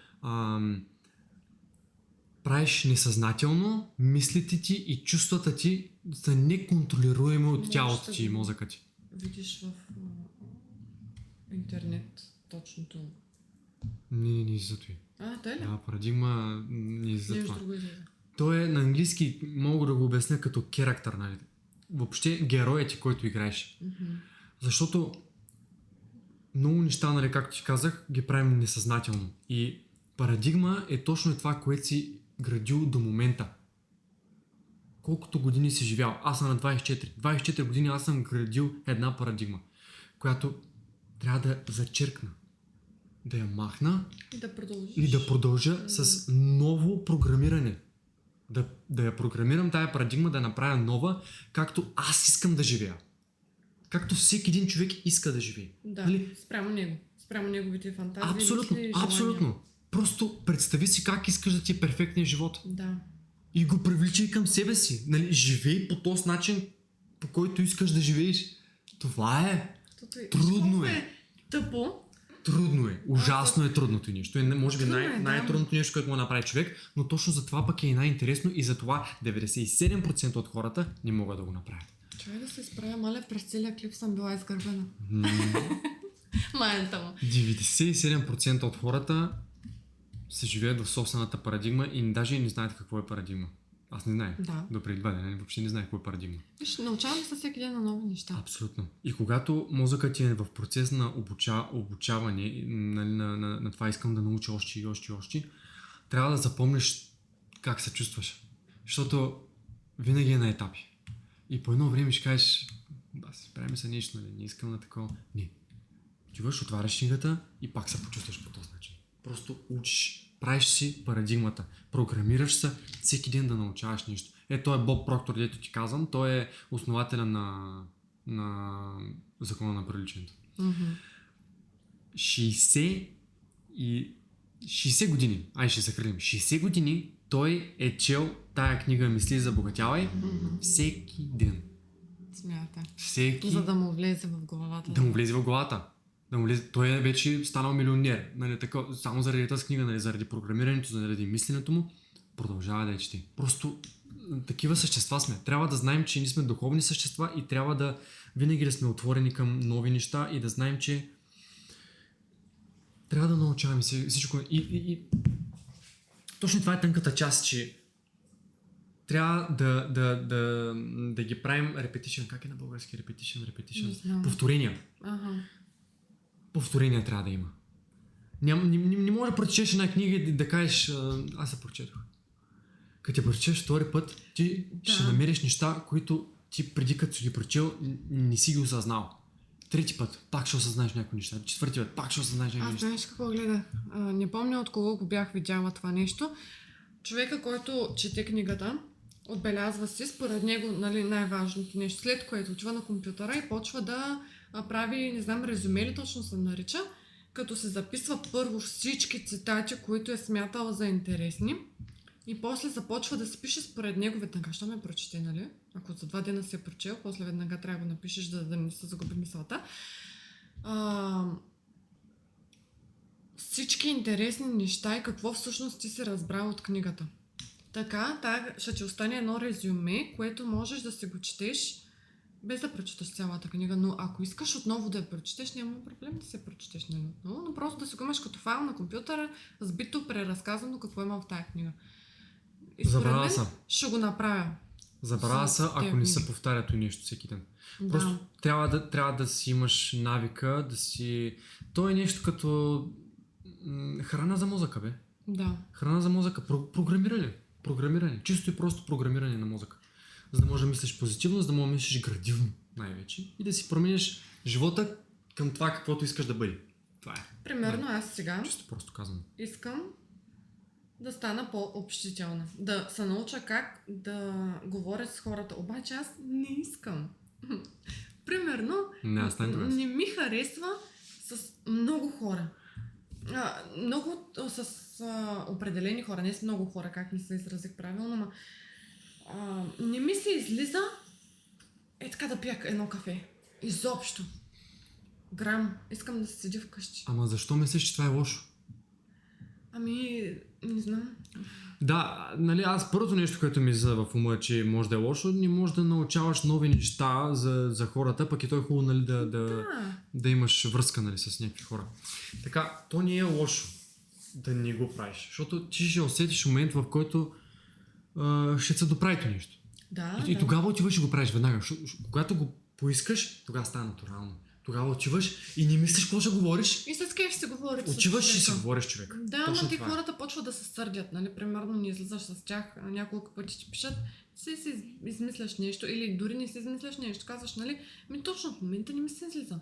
правиш несъзнателно, мислите ти и чувствата ти са неконтролируеми от тялото ти и мозъка ти. Видиш в интернет точното. Не излиза това. Тъй ли? Парадигма не излиза това. Друго излиза. То е на английски, мога да го обясня като character, нали? Въобще героят ти, който играеш. Защото много неща, нали, както ти казах, ги правим несъзнателно. И парадигма е точно това, което си градил до момента. Колкото години си живял. Аз съм на 24. 24 години аз съм градил една парадигма, която трябва да зачеркна. Да я махна и да продължа с ново програмиране. Да я програмирам тая парадигма, да я направя нова, както аз искам да живея. Както всеки един човек иска да живее. Да, нали? Спрямо неговите фантазии. Абсолютно. Просто представи си как искаш да ти е перфектният живот. Да. И го привличай към себе си. Нали? Живей по този начин, по който искаш да живееш. Това е. Трудно е. Тъпо. Трудно е. Ужасно е трудното нещо. Може би най-трудното нещо, което му направи човек, но точно за това пък е и най-интересно и за това 97% от хората не могат да го направят. Чай да се изправя, маля, през целия клип съм била изгърбена. Майната му. 97% от хората се живеят в собствената парадигма и даже не знаят какво е парадигма. Аз не знаех. Да. Допреди 2 дни въобще не знаех какво е парадигма. Виж, научаваме се всеки ден на нови неща. Абсолютно. И когато мозъкът ти е в процес на обучаване, на това искам да науча още, трябва да запомниш как се чувстваш. Защото винаги е на етапи. И по едно време ще кажеш, правим се нещо, нали? Не искам на такова. Не. Отиваш, отваряш книгата и пак се почувстваш по този начин. Просто учиш. Правиш си парадигмата. Програмираш се всеки ден да научаваш нещо. Той е Боб Проктор, дето ти казвам. Той е основателя на закона на привличането. 60 години. Ще се храним. 60 години той е чел тая книга Мисли за богатявай всеки ден. Смятай. Всеки За да му влезе в главата. да му влезе в главата. Той е вече станал милионер. Нали, така, само заради тази книга, нали, заради програмирането, заради мисленето му, продължава да я чете. Просто такива същества сме. Трябва да знаем, че ние сме духовни същества и трябва да винаги да сме отворени към нови неща и да знаем, че трябва да научаваме всичко. И точно това е тънката част, че трябва да ги правим repetition. Как е на български repetition? Не знам. Повторения. Ага. Повторения трябва да има. Не може да прочетеш една книга и да кажеш, аз се прочетох. Като я прочетеш втори път, ти ще намериш неща, които ти преди като си ги прочел, не си ги осъзнал. Трети път, пак ще осъзнаеш някои неща. Четвърти път, пак ще осъзнаеш някои Аз неща. знаеш какво гледах? Не помня от кого го бях видяла това нещо. Човека, който чете книгата, отбелязва си според него, нали, най-важното нещо, след което отива на компютъра и почва да прави, не знам, резюме ли точно се нарича, като се записва първо всички цитати, които е смятала за интересни и после започва да се пише според него веднага, що ме прочете, нали? Ако за 2 дена си е прочел, после веднага трябва да го напишеш, да не се загуби мисълта. Всички интересни неща и какво всъщност ти си разбрал от книгата. Така, ще ти остане едно резюме, което можеш да си го четеш, без да прочетеш цялата книга, но ако искаш отново да я прочетеш, няма проблем да се прочетеш, нали, отново, но просто да си го имаш като файл на компютъра, сбито, преразказано какво има в тая книга. И Забравя се. ще го направя. Забравя се, ако не се повтаря това нещо всеки ден. Просто трябва да си имаш навика, да си... То е нещо като храна за мозъка, бе. Да. Храна за мозъка. Програмиране. Чисто и просто програмиране на мозъка. За да можеш да мислиш позитивно, за да можеш да мислиш градивно най-вече и да си промениш живота към това, каквото искаш да бъде. Това е. Примерно аз сега Чисто просто казвам. искам да стана по-общителна. Да се науча как да говоря с хората. Обаче аз не искам. Примерно, не ми харесва с много хора. Много с определени хора, не с много хора, как не се изразих правилно, но не ми се излиза така да пия едно кафе. Изобщо. Грам. Искам да се седя вкъщи. Ама защо мислиш, че това е лошо? Не знам. Да, нали, аз първото нещо, което ми за в ума, че може да е лошо, не може да научаваш нови неща за хората, пък и то е хубаво, нали, да имаш връзка, нали, с някакви хора. Така, то не е лошо да не го правиш, защото ти ще усетиш момент, в който ще се доправи това нещо. И тогава отиваш и го правиш веднага. Когато го поискаш, тогава става натурално. Тогава отиваш и не мислиш какво ще говориш. И с кеф ще говориш. Отиваш и си говориш, човек. Да, точно но ти хората почват да се сърдят, нали? Примерно не излизаш с тях, няколко пъти ти пишат, си измисляш нещо или дори не си измисляш нещо. Казваш, нали? Точно в момента не ми се излиза.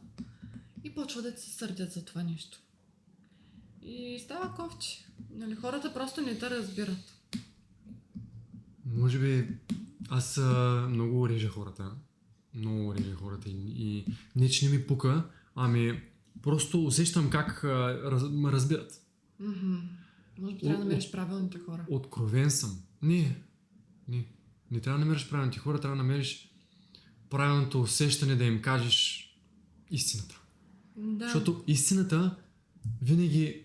И почват да се сърдят за това нещо. И става кофти. Нали? Хората просто не те разбират. Може би аз много режа хората. И не, че не ми пука, ами просто усещам как ме разбират. Може би трябва да намериш правилните хора. Откровен съм. Не трябва да намериш правилните хора, трябва да намериш правилното усещане да им кажеш истината. Да. Защото истината винаги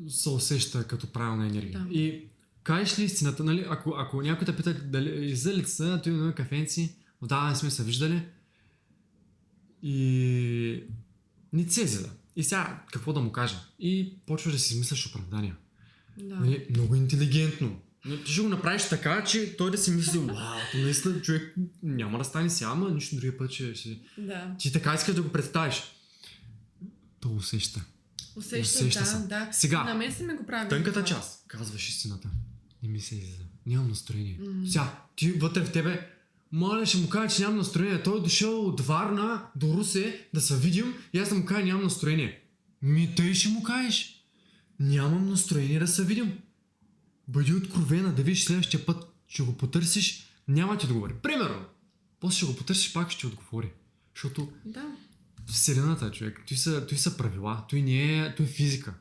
се усеща като правилна енергия. Да. И кажеш ли истината, нали, ако някой те пита дали излезе на този кафенци, отдавна сме се виждали и не цези да. И сега какво да му кажа? И почваш да си измисляш оправдания. Да. Нали, много интелигентно. Но ти ще го направиш така, че той да си мисли, вау, наистина човек няма да стане сега, ама нищо другия път ще... Да. Ти така искаш да го представиш. То усеща. Усеща, да. Сега, на мен си ме го прави. тънката част. Казваш истината. Не ми се излиза. Нямам настроение. Сега, ти вътре в тебе, моля, ще му кажа, че нямам настроение. Той е дошъл от Варна до Русе да се видим и аз да му кажа, нямам настроение. Тъй ще му кажеш. Нямам настроение да се видим. Бъди откровена, да видиш следващия път, ще го потърсиш, няма ти отговори. Примерно. После ще го потърсиш, пак ще ти отговори. Защото Вселената, човек, той са правила, той е физика.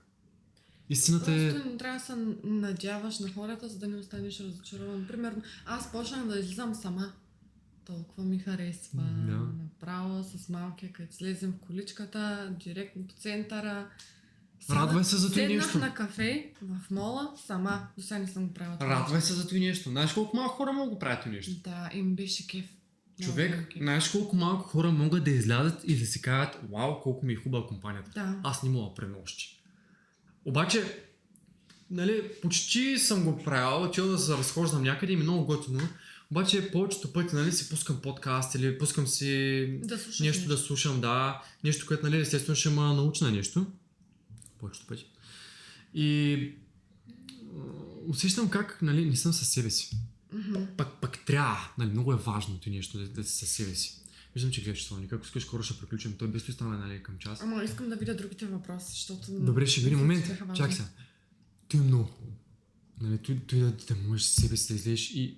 Истината е... Просто не трябва да се надяваш на хората, за да не останеш разочарован. Примерно, аз почнах да излизам сама. Толкова ми харесва. Да. Направо с малкия, като слезем в количката, директно по центъра. Радвай се за това седнах нещо. на кафе в мола, сама. До сега не съм го правила. това Радвай нещо. се за това нещо. Знаеш колко малко хора могат да правят това нещо? Да, им беше кеф. Много Човек, ми кеф. знаеш колко малко хора могат да излязат и да си кажат, вау, колко ми е хубава компанията. Да. Аз не мога пренощи. Обаче, нали, почти съм го правил, чел да се разхождам някъде и ми е много готино. Обаче повечето пъти, нали, си пускам подкаст или пускам си Да слушаш нещо да слушам, да. Нещо, което, нали, естествено ще ме научи на нещо. Повечето пъти. И усещам как, нали, не съм със себе си. Пък трябва, нали, много е важно това нещо да си със себе си. Виждам, че гледаш Сони, как искаш скоро ще приключим. Той без стане, нали, към час. Ама искам да видя другите въпроси, защото... Добре, ще видим момент. бяха важни. Чакай сега. Той е много хубаво. Нали, той да можеш със себе си да излезеш и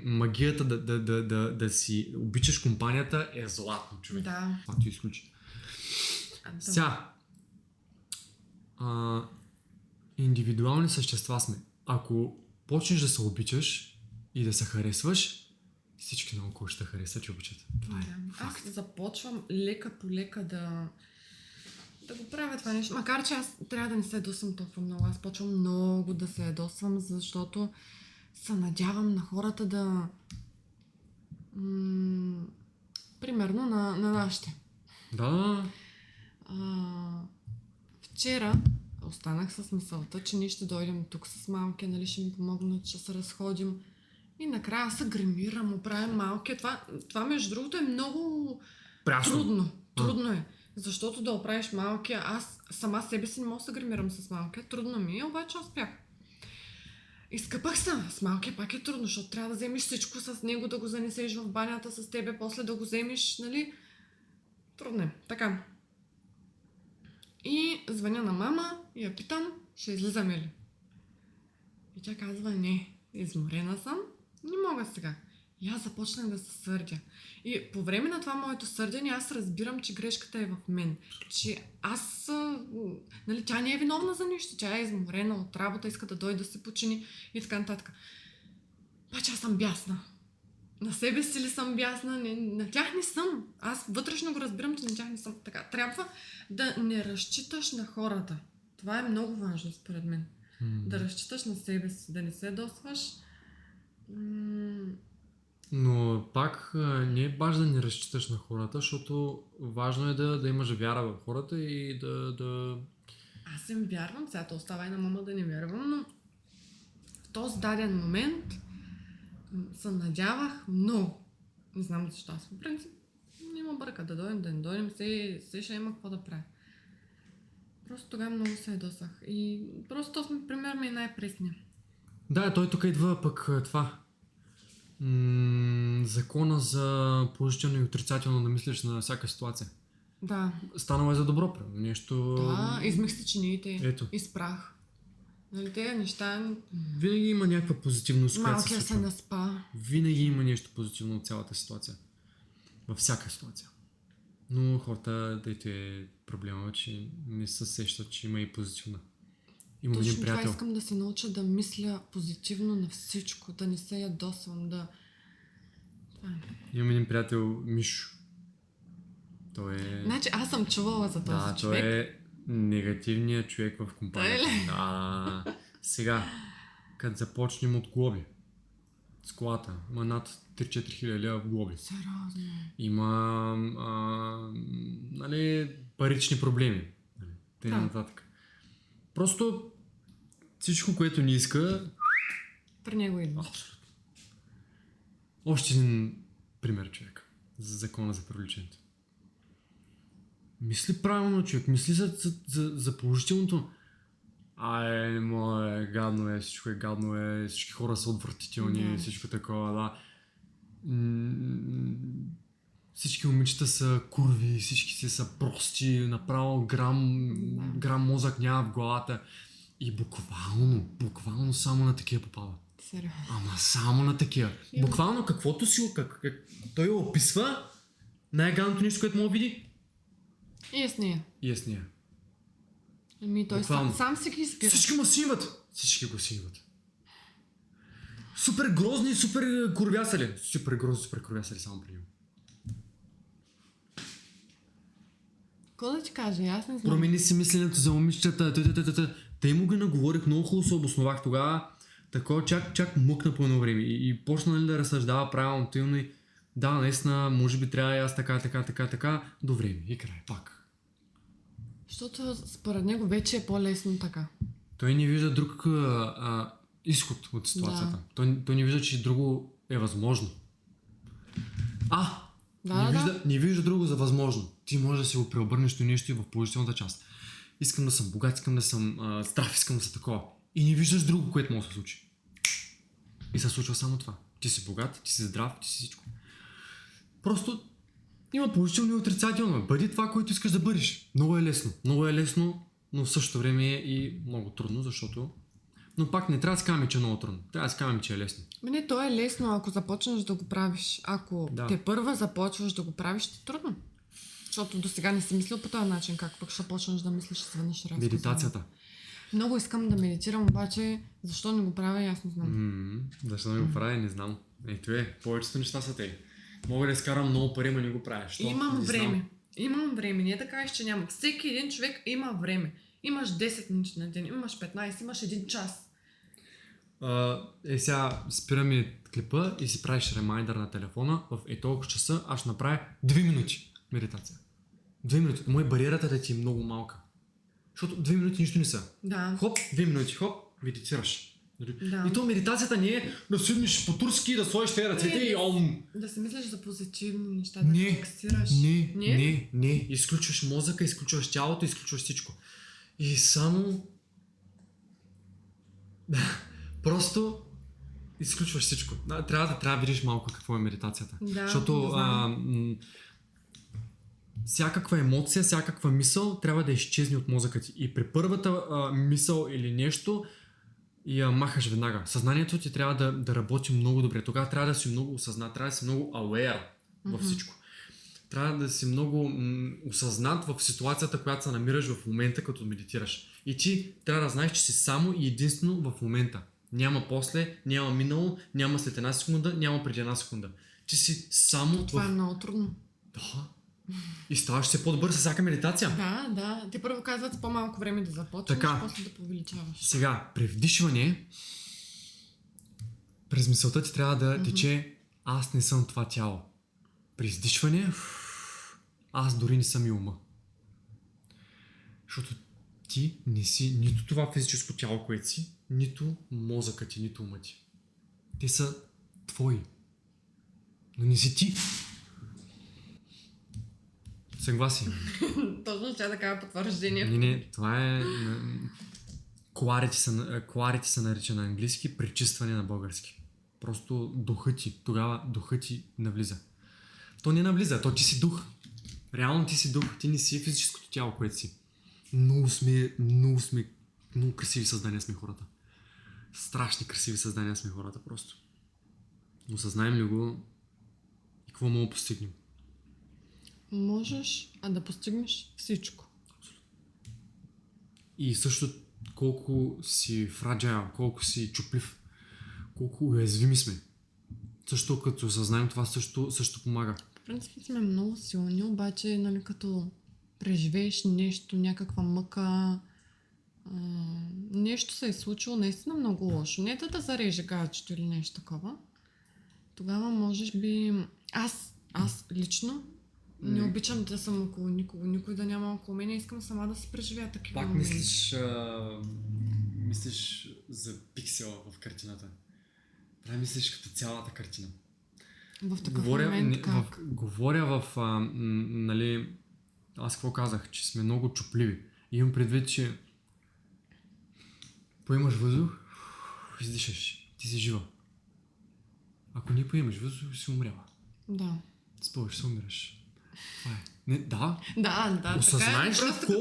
магията да си обичаш компанията е златно, човек. Да. Това ти изключи. Сега, индивидуални същества сме. Ако почнеш да се обичаш и да се харесваш, всички наоколо ще харесват и обичат. Това е факт. Аз започвам лека по лека да го правя това нещо. Макар че аз трябва да не се ядосвам толкова много. Аз почвам много да се ядосвам, защото се надявам на хората да... примерно на нашите. Да. Вчера останах с мисълта, че ние ще дойдем тук с малки, нали, ще ми помогнат, ще се разходим. И накрая се гримирам, оправям малки. Това между другото е много Прясно. трудно. Трудно е. Защото да оправиш малкия, аз сама себе си не мога да се гримирам с малкия. Трудно ми е, обаче успях. Изкъпах се. С малкия пак е трудно, защото трябва да вземеш всичко с него, да го занесеш в банята с тебе, после да го вземеш, нали? Трудно е. Така. И звъня на мама и я питам, ще излизаме ли? И тя казва, не, изморена съм, не мога сега. И аз започнах да се сърдя. И по време на това моето сърдене аз разбирам, че грешката е в мен. Че аз, нали, тя не е виновна за нищо. Тя е изморена от работа, иска да дойде да се почини и така нататък. Обаче аз съм бясна. На себе си ли съм бясна? На тях не съм. Аз вътрешно го разбирам, че на тях не съм. Така, трябва да не разчиташ на хората. Това е много важно според мен. Да разчиташ на себе си, да не се досваш. Но пак не е важно да не разчиташ на хората, защото важно е да имаш вяра в хората и да... Аз им вярвам, сега то остава и на мама да не вярвам, но в този даден момент се надявах много. Не знам защо. Аз по принцип няма бърка да дойдем, да не дойдем, все ще има какво да правя. Просто тогава много се ядосах. И просто този пример ми е най-пресния. Да, той тук идва пък това. Закона за положително и отрицателно да мислиш на всяка ситуация. Да. Станало е за добро, примерно. Нещо... Да, измих чиниите. Ето. Изпрах. Нали, тези неща... Винаги има някаква позитивност, която Малкия се се случва. наспа. Винаги има нещо позитивно от цялата ситуация. Във всяка ситуация. Но хората, дайте е проблема, че не се сещат, че има и позитивна. Има един Точно това приятел. искам да се науча да мисля позитивно на всичко, да не се ядосвам, да... Това е. Имам един приятел, Мишо. Той е... Значи аз съм чувала за този Да, човек. той е негативният човек в компанията. Той ли? Да. Сега, като започнем от глоби. С колата. Има над 3-4 хиляди лева в глоби. Сериозно. Има нали, парични проблеми. Нали, Да. нататък. Просто всичко, което ни иска... При него идва. Абсолютно. Още един пример, човек. За закона за привличането. Мисли правилно, човек. Мисли за положителното. Гадно е, всичко е гадно е, всички хора са отвратителни, Да. всичко такова, да. Всички момичета са курви, всички си са прости, направо грам мозък няма в главата. И буквално само на такива попада. Сериозно. Ама само на такива. Буквално каквото си, той описва най-гадното нещо, което мога види. И е с нея. И е с нея. Ами той Буквално. сам си ги спира. Всички му снимат. Всички го снимат. Супер грозни, супер курвясали. Супер грозни, супер курвясали само при него. Какво да ти кажа? Аз не знам. Промени си мисленето за момичетата. Те му ги наговорих, много хубаво се обосновах тогава. Такова чак мъкна по едно време. И почна нали, да разсъждава правилно тилно и да, наистина, може би трябва и аз така, до време. И край, пак. Защото според него вече е по-лесно така. Той не вижда друг изход от ситуацията. Да. Той не вижда, че друго е възможно. Не вижда друго за възможно. Ти можеш да си го преобърнеш до нещо и в положителната част. Искам да съм богат, искам да съм здрав, искам да съм такова. И не виждаш друго, което може да се случи. И се случва само това. Ти си богат, ти си здрав, ти си всичко. Просто има положително и отрицателно. Бъди това, което искаш да бъдеш. Много е лесно, но в същото време е и много трудно, защото... Но пак не трябва да си казваме, че е много трудно. Трябва да си казваме, че е лесно. Не, то е лесно, ако започнеш да го правиш. Ако те първа започваш да го правиш, ще е трудно. Защото до сега не си мислил по този начин, как пък ще почнеш да мислиш изведнъж разказване. Медитацията. Много искам да медитирам, обаче защо не го правя, аз не знам. Защо не го правя, не знам. Ето повечето неща са те. Мога да изкарам много пари, но не го правя. Имам време. Не е да кажеш, че няма. Всеки един човек има време. Имаш 10 минути на ден, имаш 15, имаш 1 час. Сега спираме клипа и си правиш ремайдър на телефона. В толкова часа аз ще направя 2 минути медитация. 2 минути. Моя бариерата да ти е много малка. Защото 2 минути нищо не са. Да. Хоп, 2 минути, хоп, медитираш. Да. И то медитацията не е да седнеш по турски, да сложиш тези ръцете и ом. Да си мислиш за позитивни неща, да фокусираш. Не. Изключваш мозъка, изключваш тялото, изключваш всичко. И само... Просто изключваш всичко. Трябва да видиш малко какво е медитацията. Да, защото всякаква емоция, всякаква мисъл трябва да изчезне от мозъка ти. И при първата мисъл или нещо я махаш веднага. Съзнанието ти трябва да работи много добре. Тогава трябва да си много осъзнат, трябва да си много aware във всичко. Трябва да си много осъзнат в ситуацията, която се намираш в момента, като медитираш. И ти трябва да знаеш, че си само и единствено в момента. Няма после, няма минало, няма след една секунда, няма преди една секунда. Ти си само Това е много трудно. Да. И ставаш все по-добър с всяка медитация. Да. Те първо казват с по-малко време да започнеш, после да повеличаваш. Сега, при вдишване, през мисълта ти трябва да тече аз не съм това тяло. При издишване, аз дори не съм и ума. Защото ти не си нито това физическо тяло, което си, нито мозъкът ти, нито ума ти. Те са твои. Но не си ти. Съгласен. Точно ще такава потвърждение. Не, това е... Кларити се нарича на английски, пречистване на български. Просто духът ти. Тогава духът ти навлиза. То не навлиза, то ти си дух. Реално ти си дух. Ти не си физическото тяло, което си. Много красиви създания сме хората. Страшни красиви създания сме хората просто. Но съзнаем ли го и какво мога да постигнем? Можеш да постигнеш всичко. И също колко си фраджайл, колко си чуплив, колко уязвими сме. Също като осъзнаем това също помага. В принцип сме много силни, обаче нали, като преживееш нещо, някаква мъка, нещо се е случило наистина много лошо. Не да зареже гаджето или нещо такова. Тогава можеш би... Аз лично не обичам да съм около никого, никой да няма около мен. Искам сама да си преживея такива моменти. Пак мислиш за пиксела в картината. Трябва да мислиш като цялата картина. В такъв момент как? Говоря нали, аз какво казах, че сме много чупливи. И имам предвид, че поемаш въздух, издишаш, ти си жива. Ако не поемаш въздух, си умряла. Да. Спъваш, се умираш. Това е. Не, да. Да, осъзнаеш така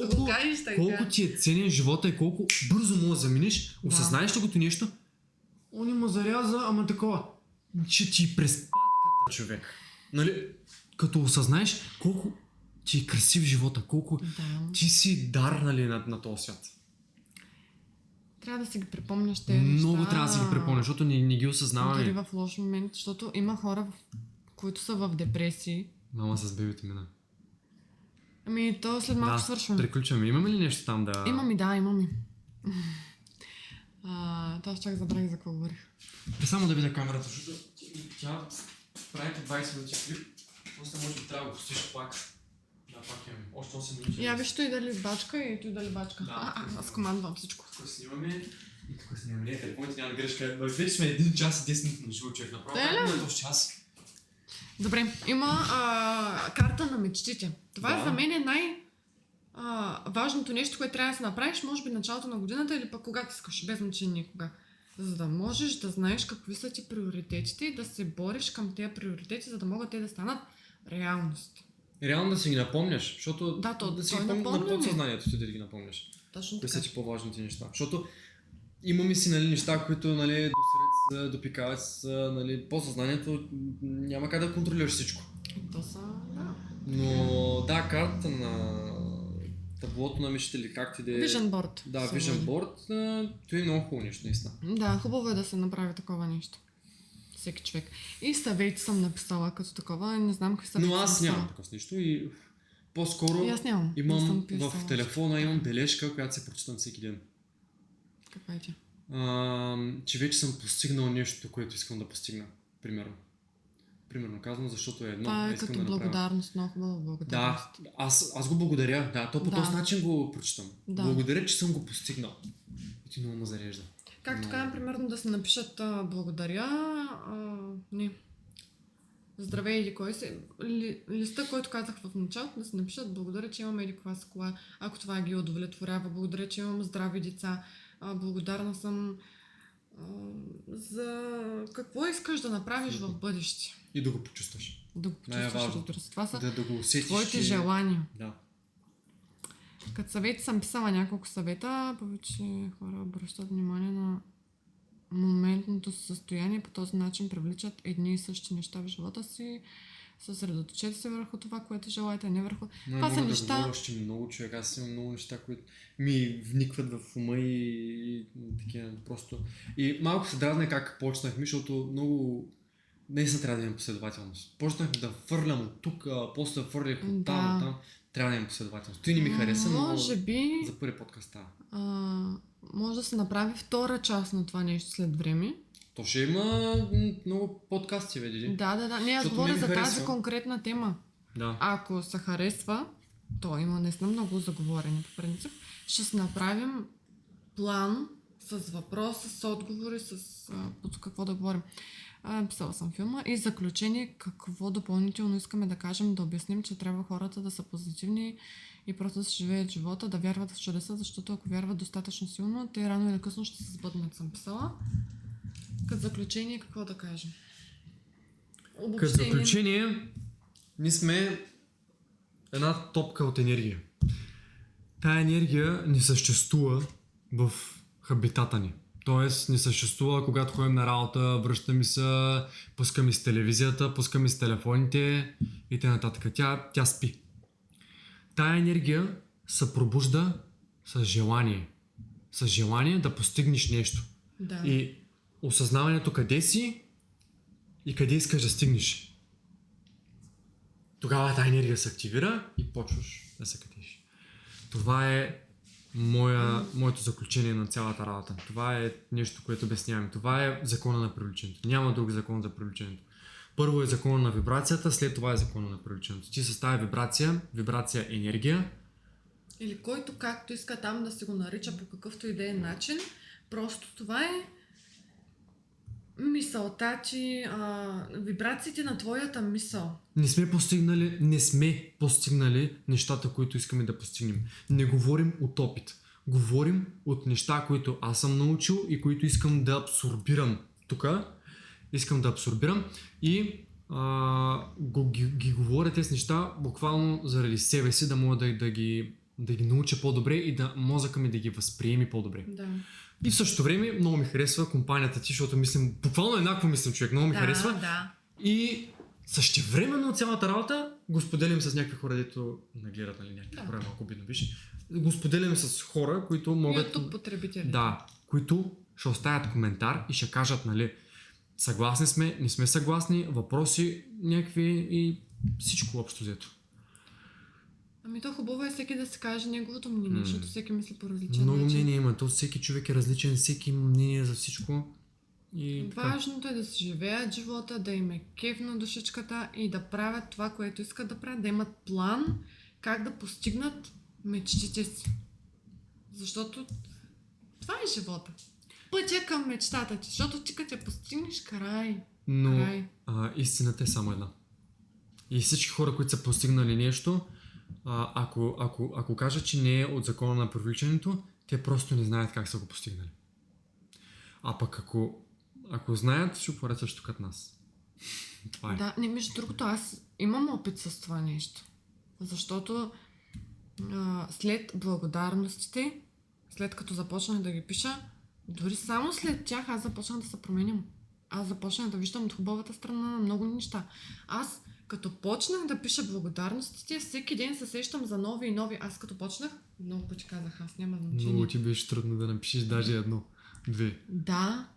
е. колко ти е ценен живота и колко бързо можеш да заминеш. Да. Осъзнаеш ли го нещо? Он му заряза, ама такова. Че ти през патката, човек. Нали? Като осъзнаеш колко ти е красив живота, колко ти си дар, нали, на този свят. Трябва да си ги припомняш тези неща. Много трябва да си ги припомня, защото не ги Дори осъзнаваме. в лош момент, защото има хора, които са в депресии. Мама с бебето мина. Ами, то след малко свършваме. Приключваме. Имаме ли нещо там да... Имам и. Аз чак забравих за какво говорих. Само да видя камерата, защото тя правите 20 минути клип, после може би трябва да го пустиш пак. Да, пак имаме. Още 8 минути. Я виж, той дали бачка и той дали бачка. Да. Аз командвам всичко. Тук снимаме и тук снимаме. Не, телефоните няма грешка. Вече сме 1 час и 10 минути на живо човек. Направо как е този час? Добре, има карта на мечтите. Това Да. за мен е важното нещо, което трябва да се направиш, може би началото на годината или пък когато искаш, без значение кога. За да можеш да знаеш какви са ти приоритетите и да се бориш към тези приоритети, за да могат те да станат реалност. Реално да си ги напомняш, защото Да, да си той ги на напомняне. подсъзнанието ти да ги напомняш. Точно Кои така. са ти по-важните неща. Защото имаме си неща, които досират, допикават, по-съзнанието няма как да контролираш всичко. То са, да. Но да, картата на таблото на мечтите, как ти да е... Vision board. Да, се Vision води. Board, това е много хубаво нещо, наистина. Да, хубаво е да се направи такова нещо. Всеки човек. И съвети съм написала като такова, не знам какви съвети Но аз съм нямам написала. такова нещо и по-скоро И аз нямам. Не съм имам писала в още. телефона имам бележка, която се прочитам всеки ден. Каква е тя? Че вече съм постигнал нещо, което искам да постигна, примерно. Примерно казвам, защото е едно, Това е искам като да направя. благодарност, много хубава благодарност. Да, аз го благодаря, да, то по Да. този начин го прочитам. Да. Благодаря, че съм го постигнал. И ти много ме зарежда. Както Но- казвам, примерно да се напишат благодаря, не. Здравей, или кой си. Листа, който казах в началото, да се напишат благодаря, че имам еди каква си кола, ако това ги удовлетворява. Благодаря, че имам здрави деца. Благодарна съм за какво искаш да направиш в бъдеще. И да го почувстваш. Да го почувстваш, Най-важно. разбира се. Това са Да го усетиш. твоите че- желания. Да. Като съвети съм писала няколко съвета, повече хора обръщат внимание на моментното си състояние, по този начин привличат едни и същи неща в живота си, съсредоточете се върху това, което желаете, а не върху... Но Това са мога да неща- говоря още много човек. Аз имам много неща, които ми вникват в ума и такива просто. И малко се дразня как почнахме, защото много... Наистина трябва да имам последователност. Почнах да фърлям от тук, после фърлях от там, Да. от там. Трябва да имам последователност. Той не ми хареса, но Може би за първи подкаст става. може да се направи втора част на това нещо след време. То ще има много подкасти, види. Да. Не, аз Защото говоря не ми за тази харесва. конкретна тема. Да. Ако се харесва, то има наистина много заговорени по принцип, ще си направим план с въпроси, с отговори, под какво да говорим. Писала съм филма и заключение какво допълнително искаме да кажем, да обясним, че трябва хората да са позитивни и просто да си живеят живота, да вярват в чудеса, защото ако вярват достатъчно силно, те рано или късно ще се сбъднат, съм писала. Като заключение какво да кажем? Като Обобщение. заключение, ние сме една топка от енергия. Тая енергия не съществува в хабитата ни. Тоест не съществува, когато ходим на работа, връщаме се, пускаме с телевизията, пускаме с телефоните и т.н. Тя спи. Тая енергия се пробужда с желание. С желание да постигнеш нещо. Да. И осъзнаването къде си и къде искаш да стигнеш. Тогава тази енергия се активира и почваш да се катиш. Това е моето заключение на цялата работа. Това е нещо, което обяснявам. Това е закона на привличането. Няма друг закон за привличането. Първо е закона на вибрацията, след това е закона на привличането. Ти с тази вибрация енергия, Или който както иска там да се го нарича по какъвто и да е начин. Просто това е мисълта ти, вибрациите на твоята мисъл. не сме постигнали нещата, които искаме да постигнем. Не говорим от опит. Говорим от неща, които аз съм научил и които искам да абсорбирам. Тук искам да абсорбирам и ги говоря тези неща буквално заради себе си, да мога да ги науча по-добре и да мозъка ми да ги възприеми по-добре. Да. И в същото време много ми харесва компанията ти, защото мислим, буквално еднакво мислим човек, много ми харесва. Да. И същевременно цялата работа го споделям с някакви хора, дето нагледат, нали, някакви хора, малко обидно беше. Го споделям с хора, които могат... YouTube потребители. Да, които ще оставят коментар и ще кажат, нали, съгласни сме, не сме съгласни, въпроси някакви и всичко общо взето. Ами то хубаво е всеки да се каже неговото мнение, защото всеки мисли по различен Много начин. мнение има, то всеки човек е различен, всеки има мнение за всичко. И Важното е да си живеят живота, да им е кеф на душичката и да правят това, което искат да правят, да имат план как да постигнат мечтите си. Защото това е живота. Пътя към мечтата ти, защото ти като я постигнеш, край. Но истината е само една. И всички хора, които са постигнали нещо, ако кажат, че не е от закона на привличането, те просто не знаят как са го постигнали. А пък ако знаят, ще говорят също като нас. Това е. Да, не, между другото, аз имам опит с това нещо. Защото след благодарностите, след като започнах да ги пиша, дори само след тях аз започнах да се променям. Аз започнах да виждам от хубавата страна на много неща. Аз като почнах да пиша благодарностите, всеки ден се сещам за нови и нови. Аз като почнах, много пъти казах, аз няма значение. Много ти беше трудно да напишеш даже едно, две. Да.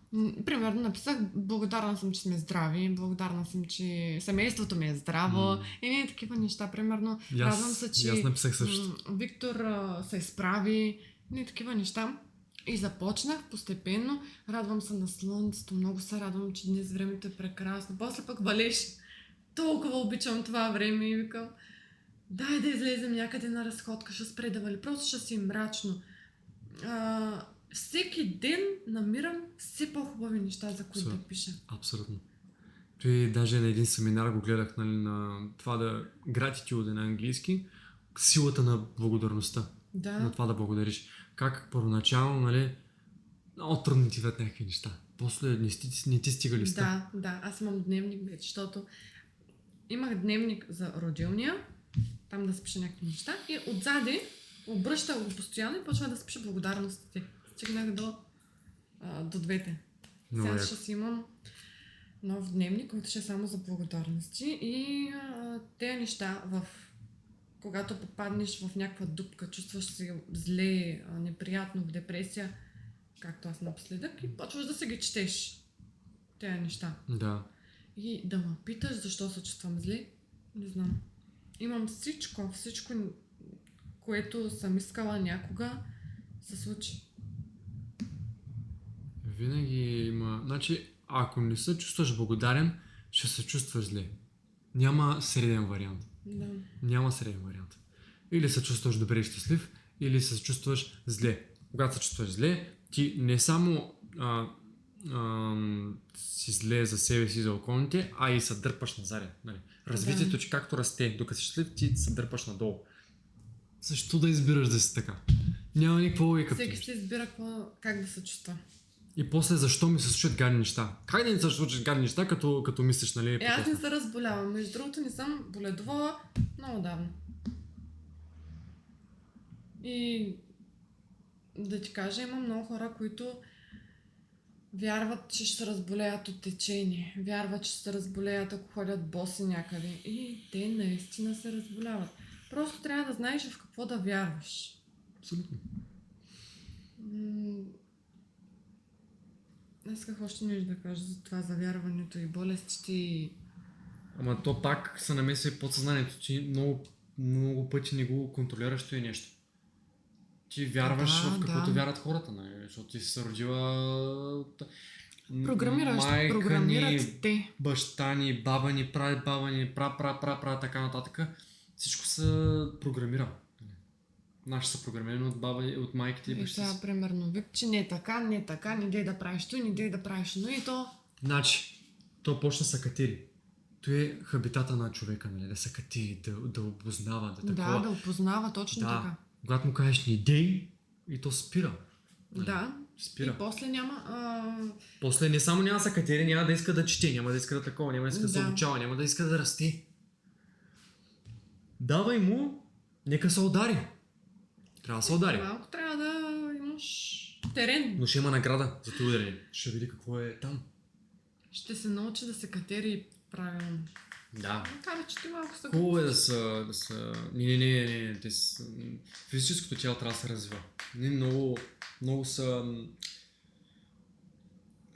Примерно написах, благодарна съм, че сме здрави, благодарна съм, че семейството ми е здраво и не такива неща. Примерно, радвам се, че аз написах също. Виктор се изправи, не такива неща. И започнах постепенно, радвам се на слънцето, много се радвам, че днес времето е прекрасно. После пък валеше. Толкова обичам това време и викам, дай да излезем някъде на разходка, ще спре да вали, просто ще си е мрачно. Всеки ден намирам все по-хубави неща, за които да пиша. Абсолютно. Той даже на един семинар го гледах, нали, на това да gratitude на английски, силата на благодарността. Да. На това да благодариш. Как първоначално, нали, много трудно ти вят някакви неща. После не ти стига листа. Да, аз имам дневник вече, защото имах дневник за родилния, там да спиша някакви неща и отзади обръщах го постоянно и почва да спиша благодарностите. Стигнах до двете. Сега ще си имам нов дневник, който ще е само за благодарности и тези неща, когато попаднеш в някаква дупка, чувстваш се зле, неприятно, в депресия, както аз напоследък, и почваш да се ги четеш тези неща. Да. И да ме питаш защо се чувствам зле, не знам. Имам всичко, което съм искала някога, се случи. Винаги има... Значи, ако не се чувстваш благодарен, ще се чувстваш зле. Няма среден вариант. Да. Няма среден вариант. Или се чувстваш добре и щастлив, или се чувстваш зле. Когато се чувстваш зле, ти не само си зле за себе си и за околните, а и се дърпаш назад. Нали? Развитието, че както расте, докато си щастлив, ти се дърпаш надолу. Защо да избираш да си така? Няма никаква логика. Всеки ще избира как да се чувства. И после защо ми се случват гадни неща? Как да не се случват гадни неща, като мислиш, нали? Аз не се разболявам. Между другото не съм боледувала много давно. И да ти кажа, има много хора, които вярват, че ще се разболеят от течение. Вярват, че ще се разболеят, ако ходят боси някъде. И те наистина се разболяват. Просто трябва да знаеш в какво да вярваш. Абсолютно. Аз исках още нещо да кажа за това, за вярването и болестите и... Ама то пак се намесва и подсъзнанието, че много пъти не го контролираш това нещо. Ти вярваш в каквото вярват хората, нали? Защото ти си се родила... Програмират те. Баща ни, баба ни, баба ни, така нататък. Всичко се програмира. Наши са програмирани от майките и бащите. И сега, примерно, вик, че не така, не дей да правиш то, не дей да правиш, но и то... Значи, то почна са катери. То е хабитата на човека, нали? Да се катери, да опознава, да такова. Да опознава, точно така. Когато му кажеш не дей, и то спира. Да. Спира. И после няма... После не само няма да се катери, няма да иска да чете, няма да иска да такова, няма да иска да се обучава, няма да иска да расте. Давай му, нека се удари. Трябва да се удари. Малко трябва да имаш терен. Но ще има награда за това ударение. Ще види какво е там. Ще се научи да се катери правилно. Да. Кара, че ти малко са... Хубаво е да са... Не. Физическото тяло трябва да се развива. Много са...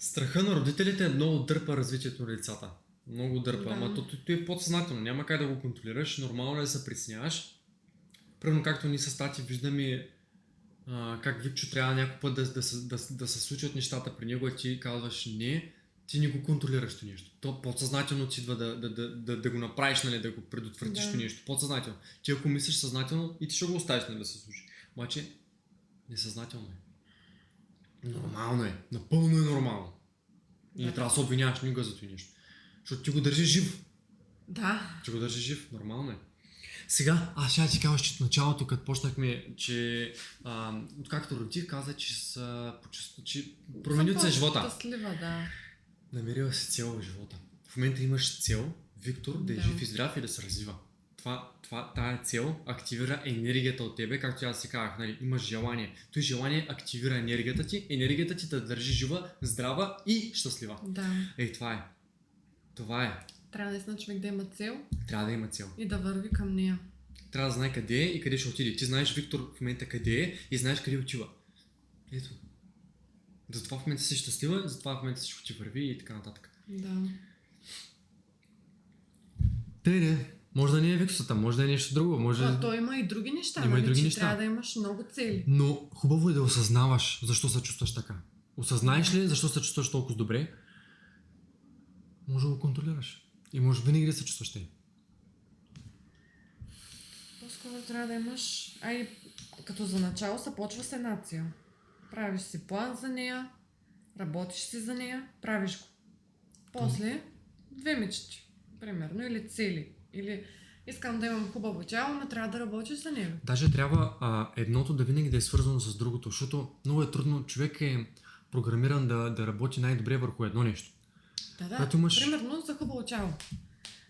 Страха на родителите много дърпа развитието на децата. Много дърпа, Да. ама то е подсъзнателно, няма как да го контролираш, нормално е да се притесняваш. Примерно както ние с тати виждаме как Викчо трябва някой път да се случват нещата при него, а ти казваш не, ти не го контролираш това нещо. То подсъзнателно ти идва да го направиш, нали, да го предотвратиш това нещо. Подсъзнателно. Ти ако мислиш съзнателно и ти ще го оставиш, нали, да се случи. Обаче несъзнателно е. Нормално е. Напълно е нормално. И не трябва да се обвиняваш никога за това нещо. Защото ти го държиш жив. Да. Ти го държиш жив. Нормално е. Сега, аз ще ти кажа, че в началото, като почнахме, че откакто родих, каза, че променил се живота. Щастлива, да. Намерила си цел в живота. В момента имаш цел, Виктор, да е Да. жив и здрав и да се развива. Тая цел активира енергията от тебе, както аз си казах, нали, имаш желание. Той желание активира енергията ти да държи жива, здрава и щастлива. Да. Това е. Това е. Трябва наистина човек да има цел Трябва да има цел. и да върви към нея. Трябва да знае къде е и къде ще отиде. Ти знаеш, Виктор, в момента къде е и знаеш къде отива. Ето. Затова в момента си щастлива, затова в момента всичко ти върви и така нататък. Да. Може да не е Виксата, може да е нещо друго, може... А то има и други неща, Има и нали, други че неща. трябва да имаш много цели. Но хубаво е да осъзнаваш защо се чувстваш така. Осъзнаеш ли защо се чувстваш толкова добре, може да го контролираш. И може винаги да се чувстваш тъй. По-скоро трябва да имаш... като за начало се почва с една цел. Правиш си план за нея, работиш си за нея, правиш го. После две мечти, примерно, или цели. Или искам да имам хубаво тяло, но трябва да работиш за него. Даже трябва едното да винаги да е свързано с другото, защото много е трудно. Човек е програмиран да работи най-добре върху едно нещо. Да. Когато имаш- Примерно за хубаво тяло.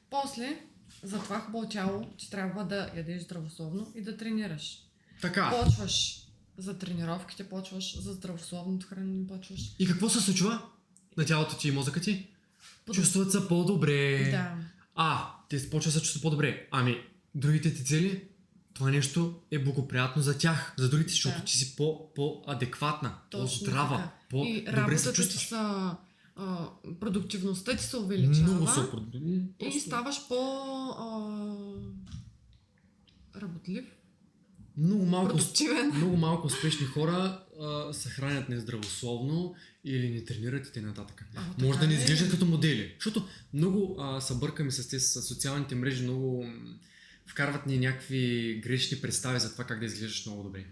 После, за това хубаво тяло, ти трябва да ядеш здравословно и да тренираш. Така. Почваш за тренировките, почваш за здравословното хранене, почваш. И какво се случва на тялото ти и мозъка ти? Чувстват се по-добре. Да. Те почват да се чувстват по-добре. Другите ти цели, това нещо е благоприятно за тях, за другите, защото Да. ти си по-адекватна, Точно по-здрава, така. И по-добре се работата ти чувстваш. са... продуктивността ти се увеличава. Много са И ставаш работлив, продуктивен. Много малко успешни хора се хранят нездравословно или не тренират и т.н. Може да не изглеждат като модели. Защото много се бъркаме с тези социалните мрежи, много вкарват ни някакви грешни представи за това как да изглеждаш много добре.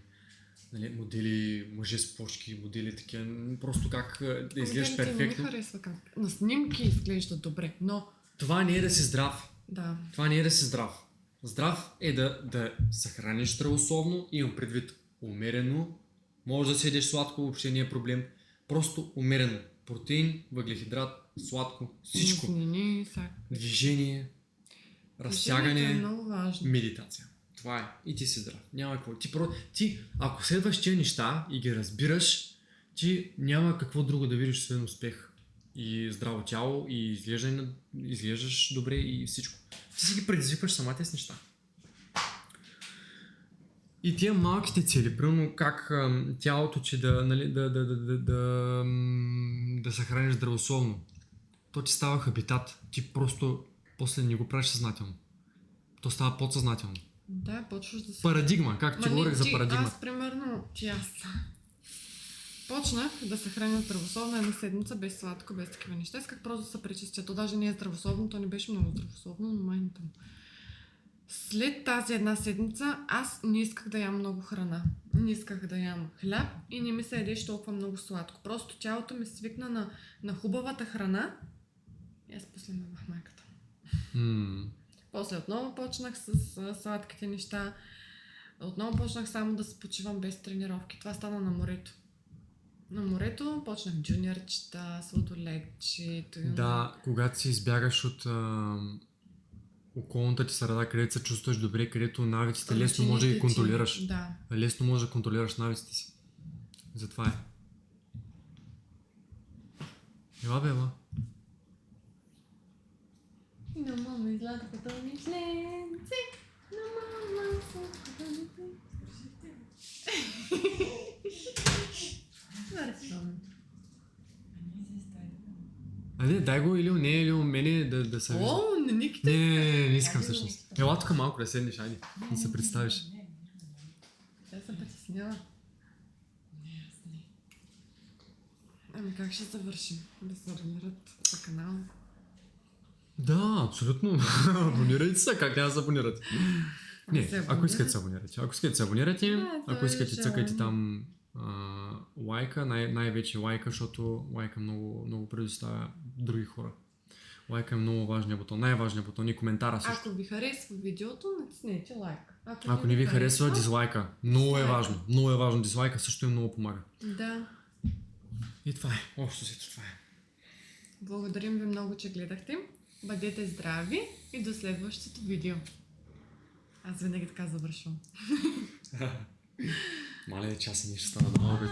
Нали, модели, мъже с почки, модели такива, просто как да изглеждаш перфектно. Не ми харесва как. На снимки изглежда добре, но... Това не е да си здрав. Да. Това не е да си здрав. Здрав е да се храниш здравословно, имам предвид умерено. Може да си ядеш сладко, въобще не е проблем. Просто умерено. Протеин, въглехидрат, сладко, всичко. Мазнини, Движение, разтягане, е много важно. медитация. Това е. И ти си здрав. Няма какво. Ти, ако следваш тия неща и ги разбираш, ти няма какво друго да видиш освен успех. И здраво тяло, и изглеждаш добре и всичко. Ти си ги предизвикваш самата с неща. И тия малките цели, примерно как тялото ти да се храниш здравословно, то ти става хабитат. Ти просто после не го правиш съзнателно. То става подсъзнателно. Да, почваш да се... Парадигма, както ти говорих за парадигма. Аз, примерно, почнах да се храня здравословно една седмица, без сладко, без такива неща. Исках просто да се пречистя. То даже не е здравословно, то не беше много здравословно, но майната му. След тази една седмица аз не исках да ям много храна. Не исках да ям хляб и не ми се ядеше толкова много сладко. Просто тялото ми свикна на хубавата храна и аз после мамах майката. После отново почнах с сладките неща. Отново почнах само да се почивам без тренировки. Това стана на морето. На морето почнах джуниорчета, сладоледче. Да, когато си избягаш от околната ти среда, където се чувстваш добре, където навиците лесно може да ги контролираш. Да. Лесно може да контролираш навиците си. Затова е. Ела бе, ела. На мама излязоха тълни членци. На мама са тълни. Вършвам. Не, дай го или у нея, или у мене да се вижда. О, на Никите. Не искам всъщност. Ела тук малко да седнеш, айде. Да се представиш. Тя се притеснява. Ами как ще завършим? Да се абонират по канала. Да, абсолютно. Абонирайте се, как няма да се абонирате? Не, се ако абонират. искате да се абонирате. Ако искате да се абонирате, Да, ако то е искате цъкайте желание. там лайка, най-вече лайка, защото лайка много предоставя други хора. Лайка е много важният бутон, най-важният бутон и коментара също. Ако ви харесва видеото, натиснете лайк. Ако не ви харесва, дизлайка. Много е Дизлайка. важно. Много е важно. Дизлайка също е много помага. Да. И това е. Общо си това е. Благодарим ви много, че гледахте. Бъдете здрави и до следващото видео. Аз винаги така завършвам. Мале, час и нищо стана много.